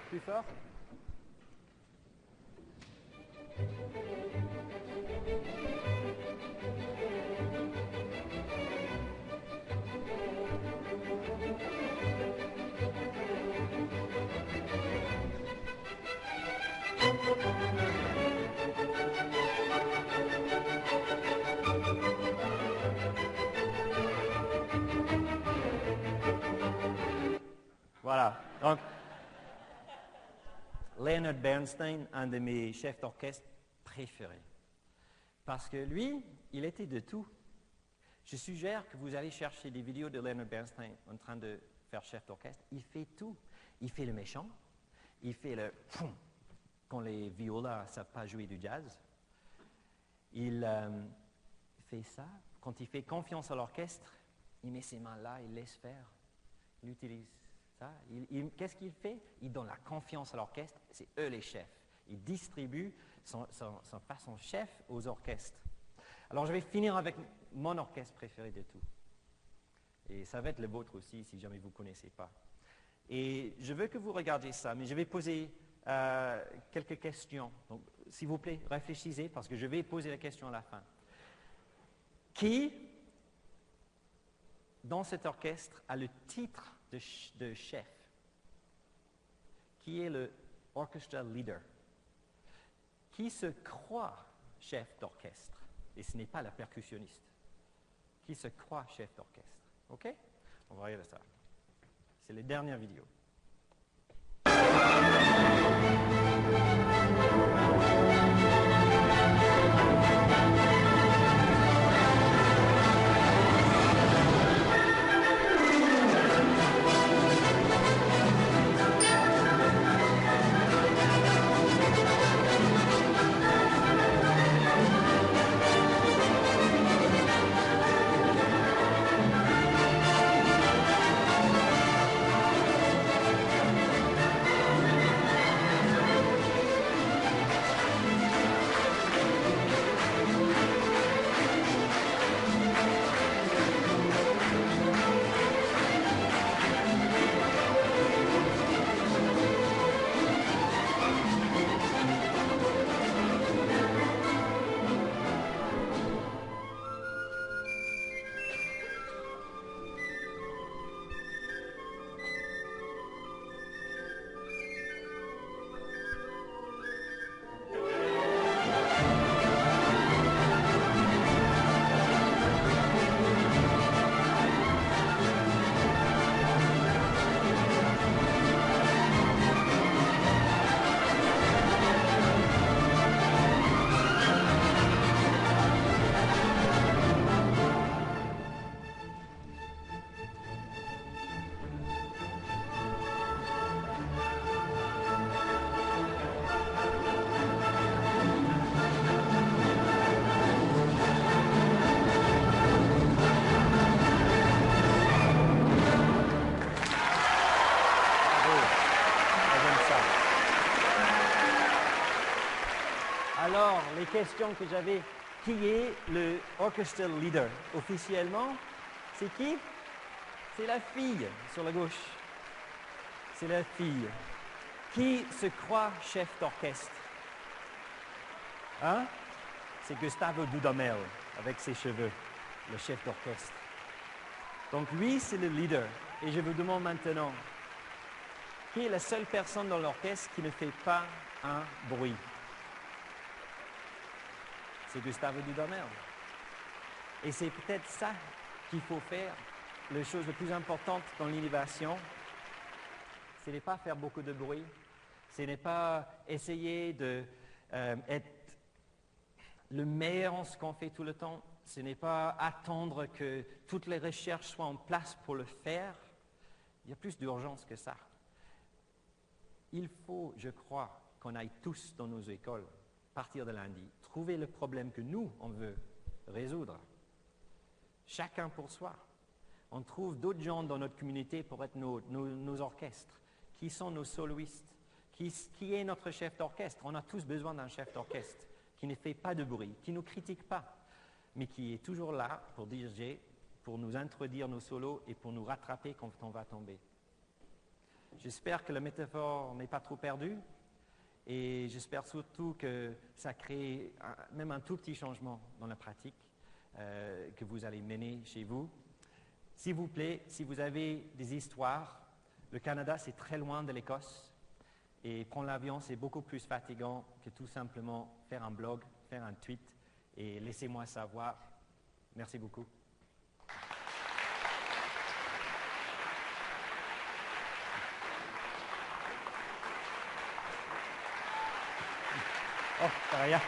Plus fort? Voilà. Donc, Leonard Bernstein, un de mes chefs d'orchestre préférés. Parce que lui, il était de tout. Je suggère que vous allez chercher des vidéos de Leonard Bernstein en train de faire chef d'orchestre. Il fait tout. Il fait le méchant. Il fait le... quand les violas ne savent pas jouer du jazz. Il fait ça. Quand il fait confiance à l'orchestre, il met ses mains là, il laisse faire. Il utilise ça. Qu'est-ce qu'il fait? Il donne la confiance à l'orchestre. C'est eux les chefs. Il distribue son façon chef aux orchestres. Alors je vais finir avec mon orchestre préféré de tout. Et ça va être le vôtre aussi, si jamais vous ne connaissez pas. Et je veux que vous regardiez ça, mais je vais poser quelques questions. Donc, s'il vous plaît, réfléchissez, parce que je vais poser la question à la fin. Qui, dans cet orchestre, a le titre de chef? Qui est le orchestra leader? Qui se croit chef d'orchestre? Et ce n'est pas la percussionniste. Qui se croit chef d'orchestre? OK? On va regarder ça. C'est les dernières vidéos. questions que j'avais. Qui est le orchestra leader? Officiellement, c'est qui? C'est la fille sur la gauche. C'est la fille. Qui se croit chef d'orchestre? Hein? C'est Gustavo Dudamel, avec ses cheveux, le chef d'orchestre. Donc lui, c'est le leader. Et je vous demande maintenant, qui est la seule personne dans l'orchestre qui ne fait pas un bruit? C'est Gustavo Dudamel. Et c'est peut-être ça qu'il faut faire. La chose la plus importante dans l'innovation, ce n'est pas faire beaucoup de bruit, ce n'est pas essayer d'être le meilleur en ce qu'on fait tout le temps, ce n'est pas attendre que toutes les recherches soient en place pour le faire. Il y a plus d'urgence que ça. Il faut, je crois, qu'on aille tous dans nos écoles, partir de lundi, trouver le problème que nous, on veut résoudre. Chacun pour soi. On trouve d'autres gens dans notre communauté pour être nos orchestres. Qui sont nos soloistes? Qui est notre chef d'orchestre? On a tous besoin d'un chef d'orchestre qui ne fait pas de bruit, qui ne nous critique pas, mais qui est toujours là pour diriger, pour nous introduire nos solos et pour nous rattraper quand on va tomber. J'espère que la métaphore n'est pas trop perdue et j'espère surtout que ça crée même un tout petit changement dans la pratique que vous allez mener chez vous. S'il vous plaît, si vous avez des histoires, le Canada c'est très loin de l'Écosse et prendre l'avion c'est beaucoup plus fatigant que tout simplement faire un blog, faire un tweet et laissez-moi savoir. Merci beaucoup. Oh, ça va rien.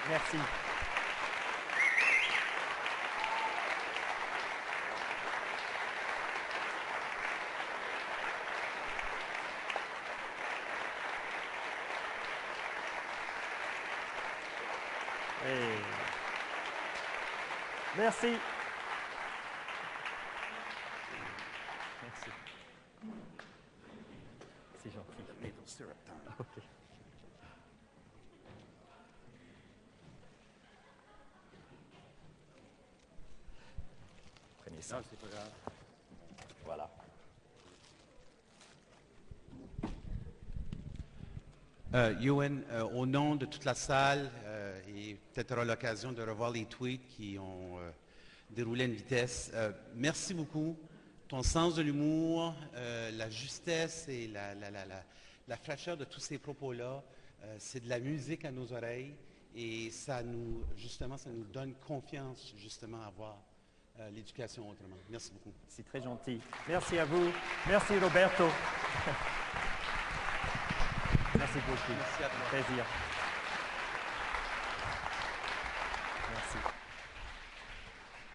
Merci. Merci. Merci. C'est gentil. Maple syrup time. OK. Prenez ça. Non, c'est pas grave. Voilà. Ewan, au nom de toute la salle, et peut-être aura l'occasion de revoir les tweets qui ont déroulé à une vitesse, merci beaucoup. Ton sens de l'humour, la justesse et la fraîcheur de tous ces propos-là, c'est de la musique à nos oreilles et ça nous donne confiance justement à voir l'éducation autrement. Merci beaucoup. C'est très gentil. Merci à vous. Merci Roberto. Merci beaucoup. Merci à toi. Plaisir.